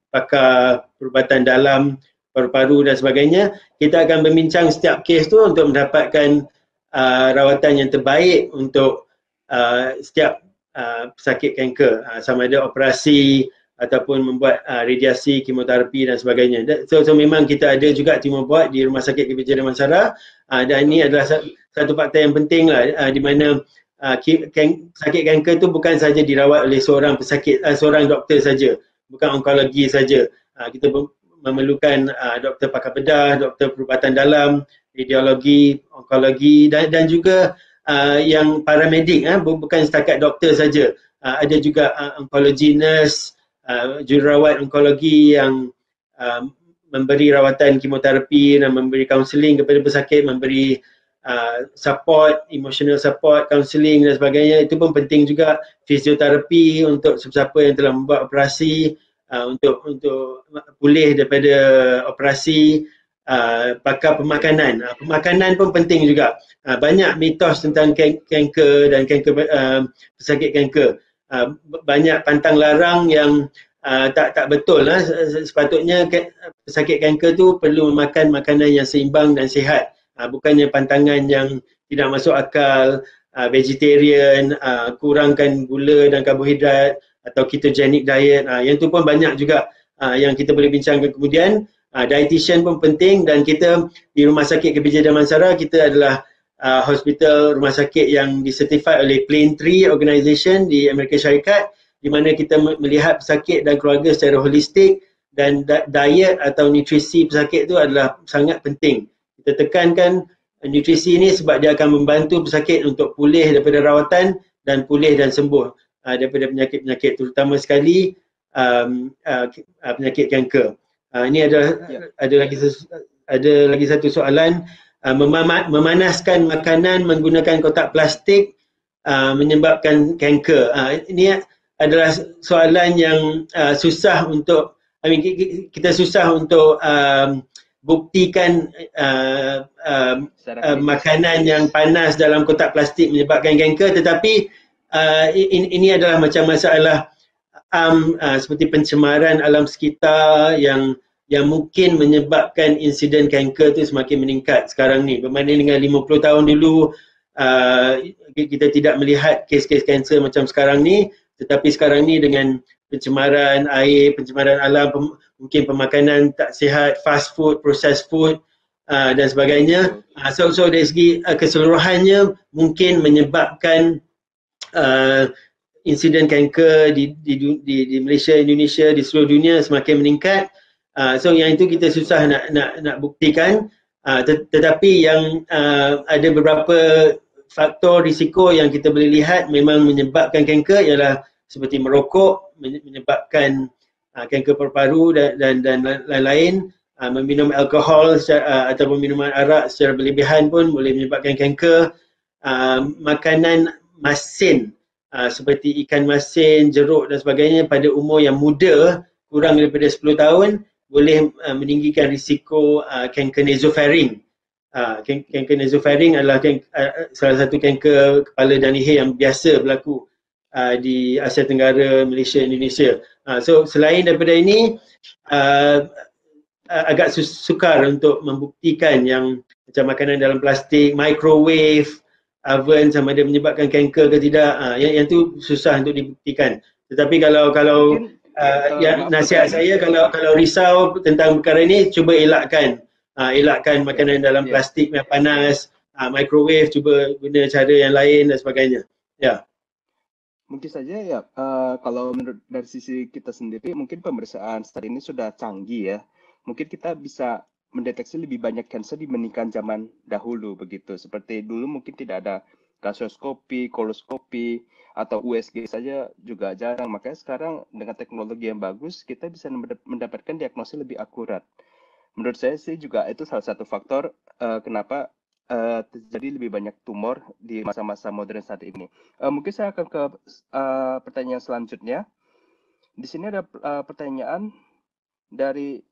pakar perubatan dalam, paru-paru dan sebagainya. Kita akan membincang setiap kes tu untuk mendapatkan rawatan yang terbaik untuk setiap pesakit kanker, sama ada operasi ataupun membuat radiasi, kemoterapi dan sebagainya. So memang kita ada juga tumor board di Rumah Sakit KPJ Damansara, dan ini adalah satu fakta yang penting lah, di mana sakit kanker tu bukan saja dirawat oleh seorang pesakit, seorang doktor saja, bukan onkologi saja. Kita memerlukan doktor pakar bedah, doktor perubatan dalam, radiologi, onkologi dan juga yang paramedik, bukan setakat doktor saja. Ada juga onkologi nurse, jururawat onkologi yang memberi rawatan kemoterapi dan memberi kaunseling kepada pesakit, memberi support, emotional support, counselling dan sebagainya. Itu pun penting juga. Fisioterapi untuk sesiapa yang telah membuat operasi, untuk pulih daripada operasi, pakar pemakanan. Pemakanan pun penting juga. Banyak mitos tentang kanker dan pesakit kanker. Banyak pantang larang yang tak betul. Sepatutnya pesakit kanker tu perlu memakan makanan yang seimbang dan sihat. Bukannya pantangan yang tidak masuk akal, vegetarian, kurangkan gula dan karbohidrat atau ketogenic diet. Yang tu pun banyak juga yang kita boleh bincangkan kemudian. Dietitian pun penting, dan kita di Rumah Sakit KPJ Damansara, kita adalah hospital rumah sakit yang disertified oleh Plaintree Organisation di Amerika Syarikat, di mana kita melihat pesakit dan keluarga secara holistik, dan diet atau nutrisi pesakit itu adalah sangat penting. Kita tekankan nutrisi ini sebab dia akan membantu pesakit untuk pulih daripada rawatan dan pulih dan sembuh daripada penyakit-penyakit, terutama sekali penyakit kanker. Ini ada lagi satu soalan, memanaskan makanan menggunakan kotak plastik menyebabkan kanker. Ini adalah soalan yang susah untuk, kita susah untuk buktikan makanan yang panas dalam kotak plastik menyebabkan kanker, tetapi ini adalah macam masalah seperti pencemaran alam sekitar yang mungkin menyebabkan insiden kanker tu semakin meningkat sekarang ni berbanding dengan 50 tahun dulu. Kita tidak melihat kes-kes kanser macam sekarang ni, tetapi sekarang ni dengan pencemaran air, pencemaran alam, mungkin pemakanan tak sihat, fast food, processed food dan sebagainya. So dari segi keseluruhannya mungkin menyebabkan insiden kanker di Malaysia, Indonesia, di seluruh dunia semakin meningkat. So yang itu kita susah nak buktikan, tetapi yang ada beberapa faktor risiko yang kita boleh lihat memang menyebabkan kanker ialah seperti merokok, menyebabkan kanker paru-paru dan lain-lain. Meminum alkohol ataupun minuman arak secara berlebihan pun boleh menyebabkan kanker. Makanan masin seperti ikan masin, jeruk dan sebagainya pada umur yang muda, kurang daripada 10 tahun, boleh meninggikan risiko kanker nasofaring. Kanker nasofaring adalah salah satu kanker kepala dan leher yang biasa berlaku di Asia Tenggara, Malaysia, Indonesia. So selain daripada ini, agak sukar untuk membuktikan yang macam makanan dalam plastik, microwave, oven sama ada menyebabkan kanker ke tidak. Yang tu susah untuk dibuktikan. Tetapi kalau nasihat saya, kalau risau tentang perkara ini, cuba elakkan makanan dalam plastik yang panas, microwave, cuba guna cara yang lain dan sebagainya. Ya. Mungkin saja ya, kalau menurut dari sisi kita sendiri, mungkin pemeriksaan saat ini sudah canggih ya. Mungkin kita bisa mendeteksi lebih banyak kanker dibandingkan zaman dahulu begitu. Seperti dulu mungkin tidak ada gastroscopy, koloskopi, atau USG saja juga jarang. Makanya sekarang dengan teknologi yang bagus, kita bisa mendapatkan diagnosis lebih akurat. Menurut saya sih juga itu salah satu faktor kenapa terjadi lebih banyak tumor di masa-masa modern saat ini. Mungkin saya akan ke pertanyaan selanjutnya. Di sini ada pertanyaan dari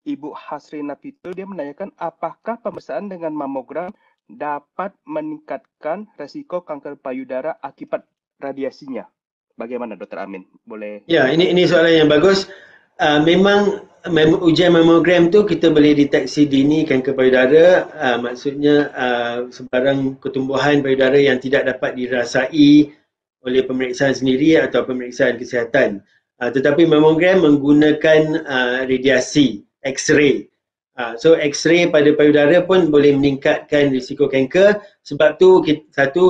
Ibu Hasrina Pitu. Dia menanyakan, apakah pemeriksaan dengan mamogram dapat meningkatkan resiko kanker payudara akibat radiasinya? Bagaimana Dr. Amin? Boleh? Ya, ini soalan yang bagus. Memang ujian mamogram tu kita boleh deteksi dini kanker payudara. Maksudnya sebarang ketumbuhan payudara yang tidak dapat dirasai oleh pemeriksaan sendiri atau pemeriksaan kesihatan. Tetapi mamogram menggunakan radiasi, X-ray. So X-ray pada payudara pun boleh meningkatkan risiko kanker. Sebab tu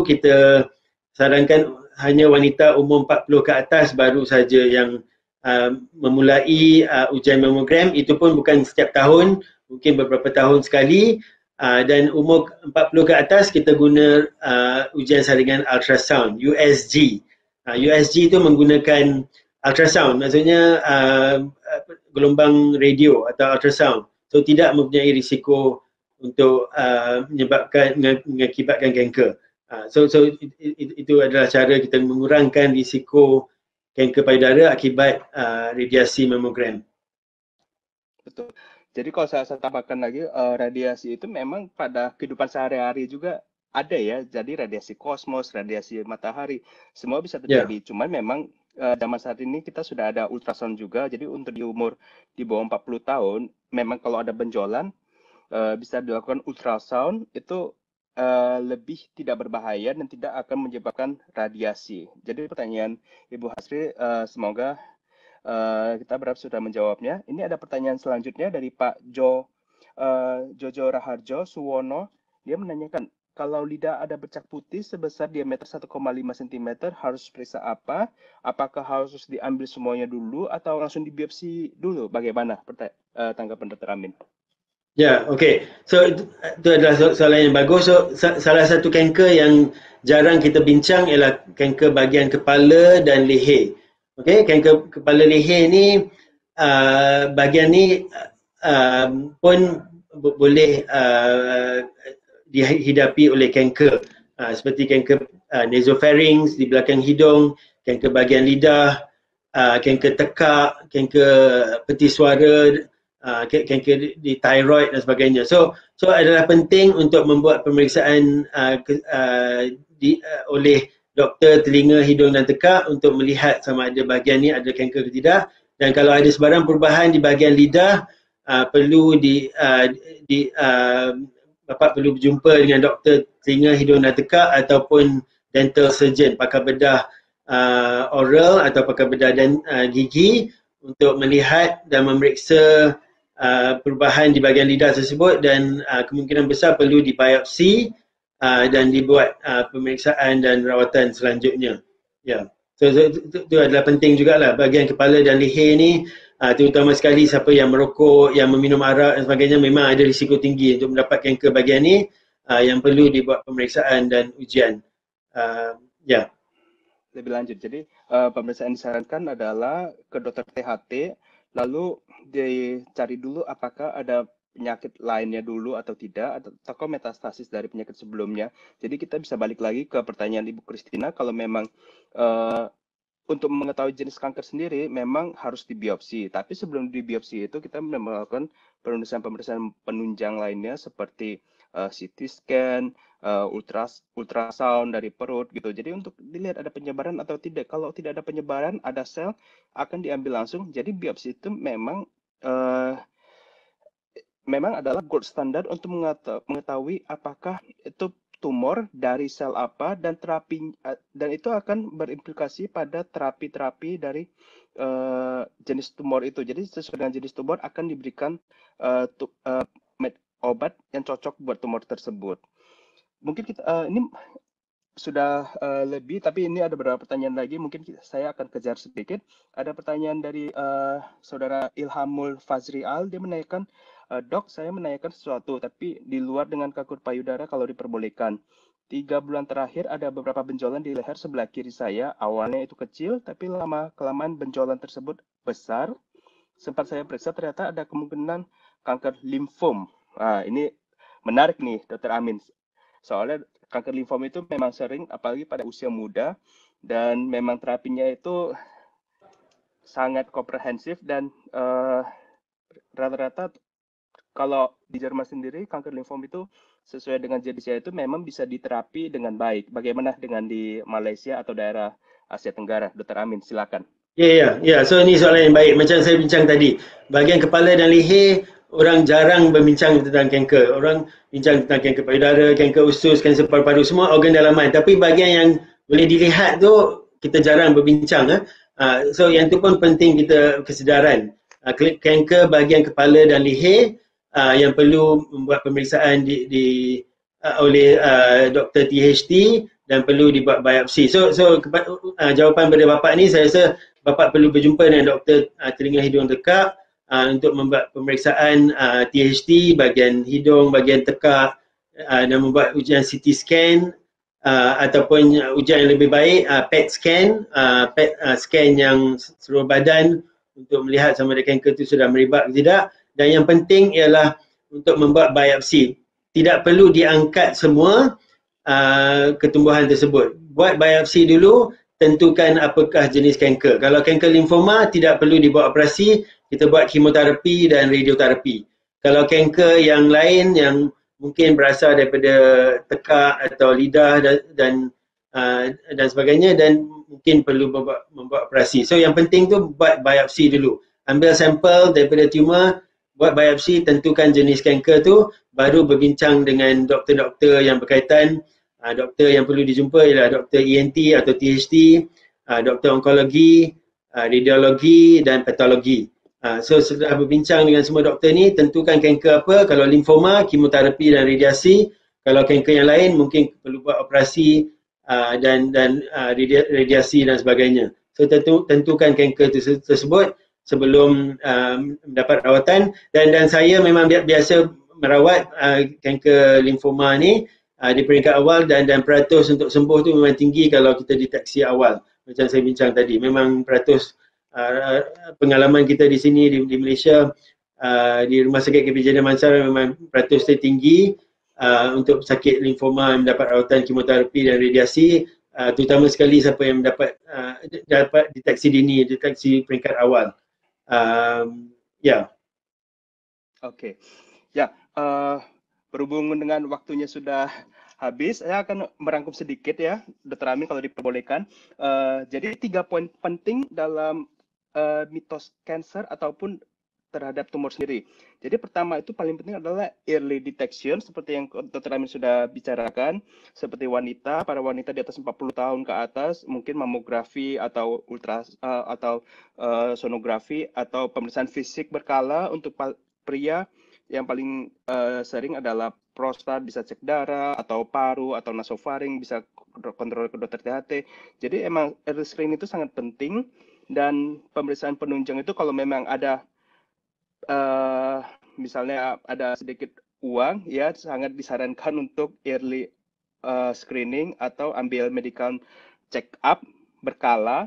kita sarankan hanya wanita umur 40 ke atas baru saja yang memulai ujian mamogram. Itu pun bukan setiap tahun, mungkin beberapa tahun sekali. Dan umur 40 ke atas kita guna ujian saringan ultrasound, USG. USG itu menggunakan ultrasound, maksudnya gelombang radio atau ultrasound. So tidak mempunyai risiko untuk mengakibatkan kanker. So itu adalah cara kita mengurangkan risiko kanker payudara akibat radiasi mamogram. Betul. Jadi kalau saya tambahkan lagi, radiasi itu memang pada kehidupan sehari-hari juga ada ya. Jadi radiasi kosmos, radiasi matahari, semua bisa terjadi. Cuman memang zaman saat ini kita sudah ada ultrasound juga. Jadi untuk di umur di bawah 40 tahun, memang kalau ada benjolan bisa dilakukan ultrasound, itu lebih tidak berbahaya dan tidak akan menyebabkan radiasi. Jadi pertanyaan Ibu Hasri, semoga kita berharap sudah menjawabnya. Ini ada pertanyaan selanjutnya dari Pak Jojo Raharjo Suwono. Dia menanyakan, kalau lidah ada bercak putih sebesar diameter 1,5 cm harus periksa apa? Apakah harus diambil semuanya dulu atau langsung dibiopsi dulu? Bagaimana tanggapan Dr. Amin? Ya, okey. So itu adalah soalan yang bagus. So salah satu kanker yang jarang kita bincang ialah kanker bahagian kepala dan leher. Okey, kanker kepala leher ni bahagian ni pun boleh dihidapi oleh kanker seperti kanker nasopharynx di belakang hidung, kanker bahagian lidah, kanker tekak, kanker peti suara kanker di thyroid dan sebagainya. So adalah penting untuk membuat pemeriksaan oleh doktor telinga, hidung dan tekak untuk melihat sama ada bahagian ni ada kanker ke tidak. Dan kalau ada sebarang perubahan di bahagian lidah, perlu Bapak perlu berjumpa dengan doktor telinga, hidung dan tekak ataupun dental surgeon, pakar bedah oral atau pakar bedah gigi untuk melihat dan memeriksa perubahan di bahagian lidah tersebut, dan kemungkinan besar perlu dibiopsi dan dibuat pemeriksaan dan rawatan selanjutnya. Ya. So itu adalah penting jugalah bahagian kepala dan leher ni, terutama sekali siapa yang merokok, yang meminum arak dan sebagainya, memang ada risiko tinggi untuk mendapat kanker bahagian ni, yang perlu dibuat pemeriksaan dan ujian. Ya. Lebih lanjut, jadi pemeriksaan disarankan adalah ke dokter THT, lalu dicari dulu apakah ada penyakit lainnya dulu atau tidak, atau metastasis dari penyakit sebelumnya. Jadi kita bisa balik lagi ke pertanyaan Ibu Christina, kalau memang untuk mengetahui jenis kanker sendiri memang harus dibiopsi. Tapi sebelum dibiopsi itu kita melakukan pemeriksaan penunjang lainnya seperti CT scan, ultrasound dari perut gitu. Jadi untuk dilihat ada penyebaran atau tidak. Kalau tidak ada penyebaran, ada sel akan diambil langsung. Jadi biopsi itu memang adalah gold standard untuk mengetahui apakah itu tumor dari sel apa, dan terapi, dan itu akan berimplikasi pada terapi-terapi dari jenis tumor itu. Jadi sesuai dengan jenis tumor akan diberikan obat yang cocok buat tumor tersebut. Mungkin kita ini sudah lebih, tapi ini ada beberapa pertanyaan lagi. Mungkin saya akan kejar sedikit. Ada pertanyaan dari saudara Ilhamul Fazrial. Dia menanyakan, Dok, saya menanyakan sesuatu, tapi di luar dengan kanker payudara kalau diperbolehkan. 3 bulan terakhir ada beberapa benjolan di leher sebelah kiri saya. Awalnya itu kecil, tapi lama-kelamaan benjolan tersebut besar. Sempat saya periksa, ternyata ada kemungkinan kanker limfom. Nah, ini menarik nih, Dr. Amin. Soalnya kanker limfom itu memang sering, apalagi pada usia muda, dan memang terapinya itu sangat komprehensif, dan rata-rata kalau di Jerman sendiri kanker limfom itu sesuai dengan jenisnya itu memang bisa diterapi dengan baik. Bagaimana dengan di Malaysia atau daerah Asia Tenggara? Dr. Amin, silakan. Ya. So ini soalan yang baik. Macam saya bincang tadi, bahagian kepala dan leher, orang jarang berbincang tentang kanker. Orang bincang tentang kanker payudara, kanker usus, kanker paru-paru, semua organ dalaman. Tapi bahagian yang boleh dilihat tu, kita jarang berbincang. So yang tu pun penting kita kesedaran. Kanker bahagian kepala dan leher yang perlu membuat pemeriksaan oleh Dr. THT dan perlu dibuat biopsi. So jawapan pada bapak ni, saya rasa bapak perlu berjumpa dengan doktor telinga, hidung, tekak untuk membuat pemeriksaan THT bahagian hidung, bahagian tekak, dan membuat ujian CT scan ataupun ujian yang lebih baik PET scan, scan yang seluruh badan untuk melihat sama ada kanker itu sudah merebak ke tidak. Dan yang penting ialah untuk membuat biopsi. Tidak perlu diangkat semua ketumbuhan tersebut. Buat biopsi dulu, tentukan apakah jenis kanker. Kalau kanker limfoma, tidak perlu dibuat operasi, kita buat kemoterapi dan radioterapi. Kalau kanker yang lain yang mungkin berasal daripada tekak atau lidah dan sebagainya, dan mungkin perlu membuat operasi. So yang penting tu buat biopsi dulu. Ambil sampel daripada tumor, buat biopsi, tentukan jenis kanker tu, baru berbincang dengan doktor-doktor yang berkaitan. Doktor yang perlu dijumpa ialah doktor ENT atau THT, doktor onkologi, radiologi dan patologi. So setelah berbincang dengan semua doktor ni, tentukan kanker apa. Kalau limfoma, kemoterapi dan radiasi. Kalau kanker yang lain, mungkin perlu buat operasi dan radiasi dan sebagainya. So tentukan kanker tersebut sebelum mendapat rawatan, dan saya memang biasa merawat kanker limfoma ni di peringkat awal, dan peratus untuk sembuh tu memang tinggi kalau kita deteksi awal. Macam saya bincang tadi, memang peratus pengalaman kita di sini di Malaysia, di Rumah Sakit KP Jaya memang peratus tinggi untuk sakit limfoma yang mendapat rawatan kemoterapi dan radiasi, terutama sekali siapa yang dapat deteksi dini, deteksi peringkat awal. Ya. Oke. Ya, berhubung dengan waktunya sudah habis, saya akan merangkum sedikit ya, Dr. Amin kalau diperbolehkan. Jadi 3 poin penting dalam mitos cancer ataupun terhadap tumor sendiri. Jadi pertama itu paling penting adalah early detection, seperti yang Dr. Amin sudah bicarakan, seperti para wanita di atas 40 tahun ke atas, mungkin mamografi atau sonografi atau pemeriksaan fisik berkala. Untuk pria yang paling sering adalah prostat, bisa cek darah, atau paru, atau nasofaring, bisa kontrol ke dokter THT. Jadi emang early screening itu sangat penting, dan pemeriksaan penunjang itu kalau memang ada misalnya ada sedikit uang, ya sangat disarankan untuk early screening atau ambil medical check up berkala.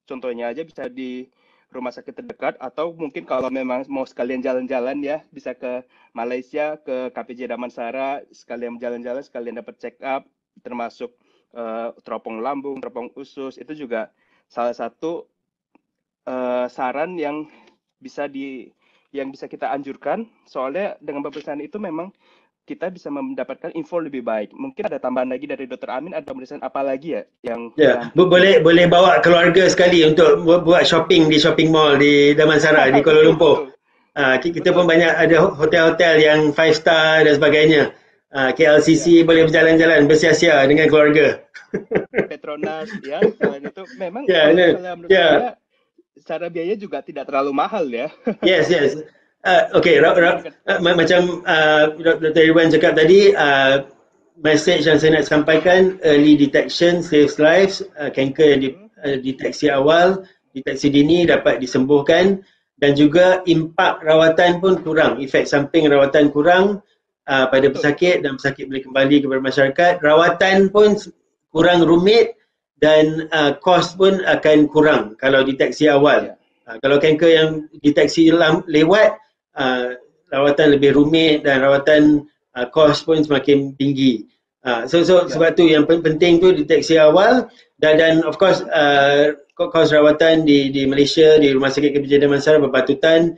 Contohnya aja bisa di rumah sakit terdekat, atau mungkin kalau memang mau sekalian jalan-jalan ya, bisa ke Malaysia, ke KPJ Damansara, sekalian jalan-jalan, sekalian dapat check up, termasuk teropong lambung, teropong usus, itu juga salah satu saran yang bisa kita anjurkan, soalnya dengan pemeriksaan itu memang kita bisa mendapatkan info lebih baik. Mungkin ada tambahan lagi dari Dr. Amin, ada pemeriksaan apa lagi ya yang boleh bawa keluarga sekali untuk buat shopping di shopping mall di Damansara di Kuala Lumpur. Kita pun banyak ada hotel-hotel yang 5 star dan sebagainya. KLCC boleh berjalan-jalan bersia-sia dengan keluarga. Petronas ya, selain itu memang menurut saya secara biaya juga tidak terlalu mahal ya. Yes. Okay, macam Dr. Irwan cakap tadi, message yang saya nak sampaikan, early detection saves lives. Kanker yang deteksi awal, deteksi dini dapat disembuhkan, dan juga impak rawatan pun kurang, efek samping rawatan kurang pada pesakit, dan pesakit boleh kembali kepada masyarakat. Rawatan pun kurang rumit, dan kos pun akan kurang kalau deteksi awal. Kalau kanker yang deteksi lewat, rawatan lebih rumit dan rawatan kos pun semakin tinggi. Sebab tu yang penting tu deteksi awal, dan of course kos rawatan di Malaysia, di Rumah Sakit KPJ Damansara berpatutan.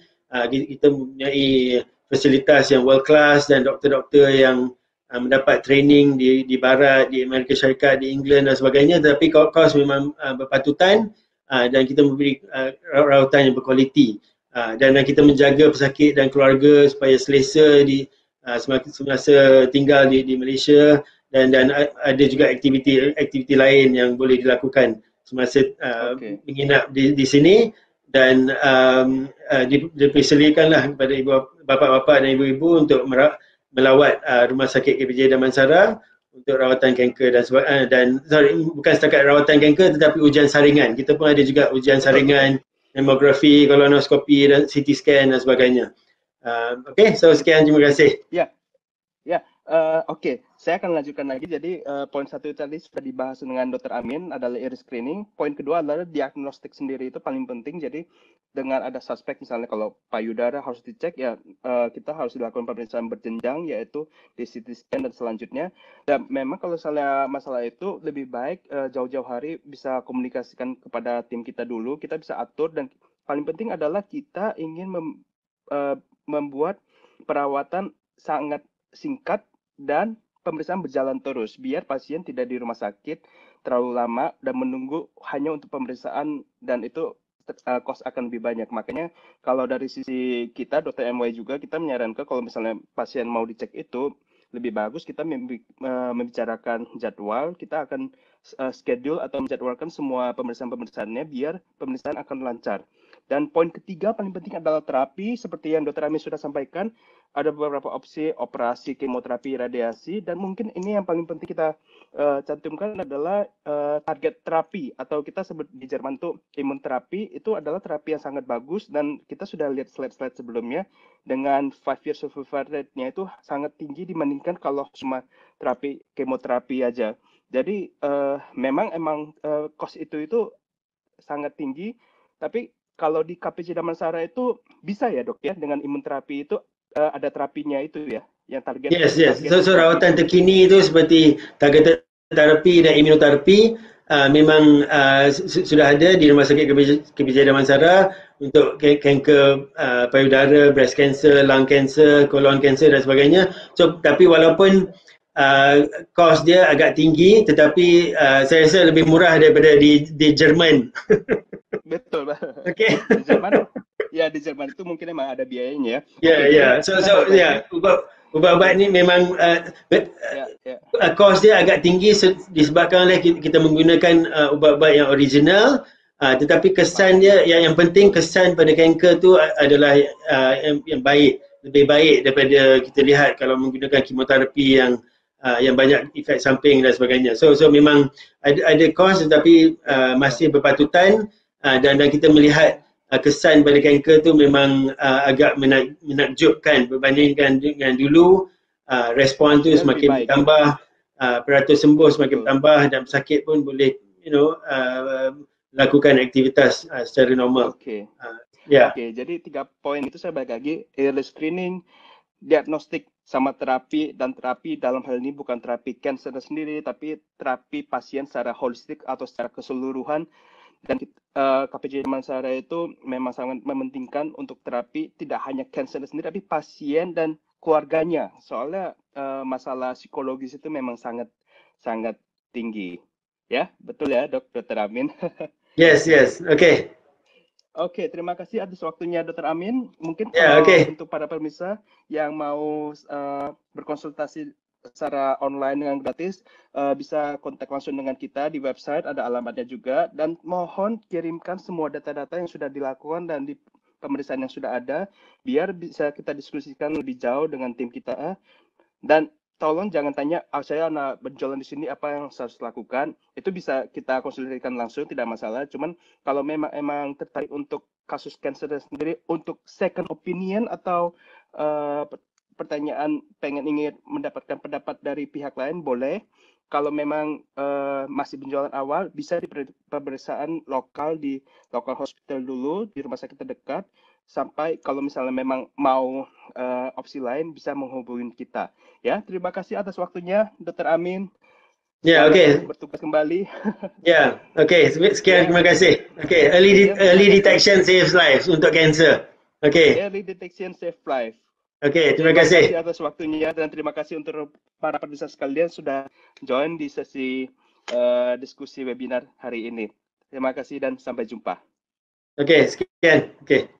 Kita mempunyai fasilitas yang world class dan doktor-doktor yang mendapat training di Barat, di Amerika Syarikat, di England dan sebagainya, tapi kos memang berpatutan, dan kita memberi rawatan yang berkualiti, dan kita menjaga pesakit dan keluarga supaya selesa semasa tinggal di Malaysia, dan ada juga aktiviti lain yang boleh dilakukan semasa menginap di sini, dan dipersilakanlah kepada bapa-bapa dan ibu-ibu untuk melawat Rumah Sakit KPJ Damansara untuk rawatan kanker dan bukan setakat rawatan kanker tetapi ujian saringan. Kita pun ada juga ujian saringan, mamografi, kolonoskopi dan CT scan dan sebagainya. Okey, sekian, terima kasih. Oke, saya akan lanjutkan lagi. Jadi poin satu tadi sudah dibahas dengan Dr. Amin, adalah early screening. Poin kedua adalah diagnostik sendiri, itu paling penting. Jadi dengan ada suspek, misalnya kalau payudara harus dicek, ya kita harus dilakukan pemeriksaan berjenjang, yaitu di CT scan dan selanjutnya. Dan memang kalau masalah itu lebih baik jauh-jauh hari bisa komunikasikan kepada tim kita dulu, kita bisa atur, dan paling penting adalah kita ingin membuat perawatan sangat singkat dan pemeriksaan berjalan terus, biar pasien tidak di rumah sakit terlalu lama dan menunggu hanya untuk pemeriksaan, dan itu kos akan lebih banyak. Makanya kalau dari sisi kita, Dr. MY juga, kita menyarankan kalau misalnya pasien mau dicek itu, lebih bagus kita membicarakan jadwal, kita akan schedule atau menjadwalkan semua pemeriksaannya biar pemeriksaan akan lancar. Dan poin ketiga paling penting adalah terapi, seperti yang Dr. Amin sudah sampaikan. Ada beberapa opsi, operasi, kemoterapi, radiasi, dan mungkin ini yang paling penting kita cantumkan adalah target terapi, atau kita sebut di Jerman itu imunterapi. Itu adalah terapi yang sangat bagus, dan kita sudah lihat slide-slide sebelumnya, dengan 5 year survival rate-nya itu sangat tinggi dibandingkan kalau cuma terapi kemoterapi aja. Jadi memang kos itu sangat tinggi, tapi kalau di KPJ Damansara itu bisa ya dok ya, dengan imunterapi itu ada terapinya itu ya, yang target. Yes. So rawatan terkini itu seperti targeted terapi dan imunoterapi. memang sudah ada di Rumah Sakit Kebijakan Damansara untuk kanker payudara, breast cancer, lung cancer, colon cancer dan sebagainya. So tapi walaupun kos dia agak tinggi, tetapi saya rasa lebih murah daripada di Jerman. Betul, Pak. Okay. Di Jerman, ya di Jerman itu mungkin emang ada biayanya. Ya, Oke, jadi So kita balik lagi. ubat-ubat ni memang kos dia agak tinggi disebabkan oleh kita menggunakan ubat-ubat yang original, tetapi kesan dia yang penting kesan pada kanker tu adalah yang baik, lebih baik daripada kita lihat kalau menggunakan kemoterapi yang banyak efek samping dan sebagainya. So memang ada kos tetapi masih berpatutan, dan kita melihat kesan pada kanker tu memang agak menakjubkan berbandingkan dengan dulu. Respon tu semakin bertambah, peratus sembuh semakin bertambah dan pesakit pun boleh lakukan aktivitas secara normal. Oke, jadi 3 poin itu saya balik lagi: early screening, diagnostik, sama terapi. Dan terapi dalam hal ini bukan terapi cancer sendiri, tapi terapi pasien secara holistik atau secara keseluruhan. Dan KPJ Damansara itu memang sangat mementingkan untuk terapi tidak hanya cancer sendiri, tapi pasien dan keluarganya. Soalnya masalah psikologis itu memang sangat tinggi. Ya, betul ya, Dr. Amin? Yes, oke. Oke, terima kasih atas waktunya Dr. Amin. Mungkin untuk para pemirsa yang mau berkonsultasi secara online dengan gratis, bisa kontak langsung dengan kita di website, ada alamatnya juga. Dan mohon kirimkan semua data-data yang sudah dilakukan dan di pemeriksaan yang sudah ada, biar bisa kita diskusikan lebih jauh dengan tim kita. Dan tolong jangan tanya, saya anak berjualan di sini, apa yang saya harus lakukan. Itu bisa kita konsultasikan langsung, tidak masalah. Cuman kalau memang tertarik untuk kasus cancer sendiri, untuk second opinion atau pertanyaan ingin mendapatkan pendapat dari pihak lain, boleh. Kalau memang masih penjualan awal, bisa di pemeriksaan lokal di local hospital dulu, di rumah sakit terdekat, sampai kalau misalnya memang mau opsi lain bisa menghubungi kita. Ya, terima kasih atas waktunya, Dr. Amin. Ya, oke. Bertugas kembali. Ya, oke. Sekian, terima kasih. Oke, early detection saves lives untuk cancer. Oke. Early detection save life. Oke, terima kasih. Terima kasih atas waktunya dan terima kasih untuk para pemirsa sekalian sudah join di sesi diskusi webinar hari ini. Terima kasih dan sampai jumpa. Oke, sekian. Oke.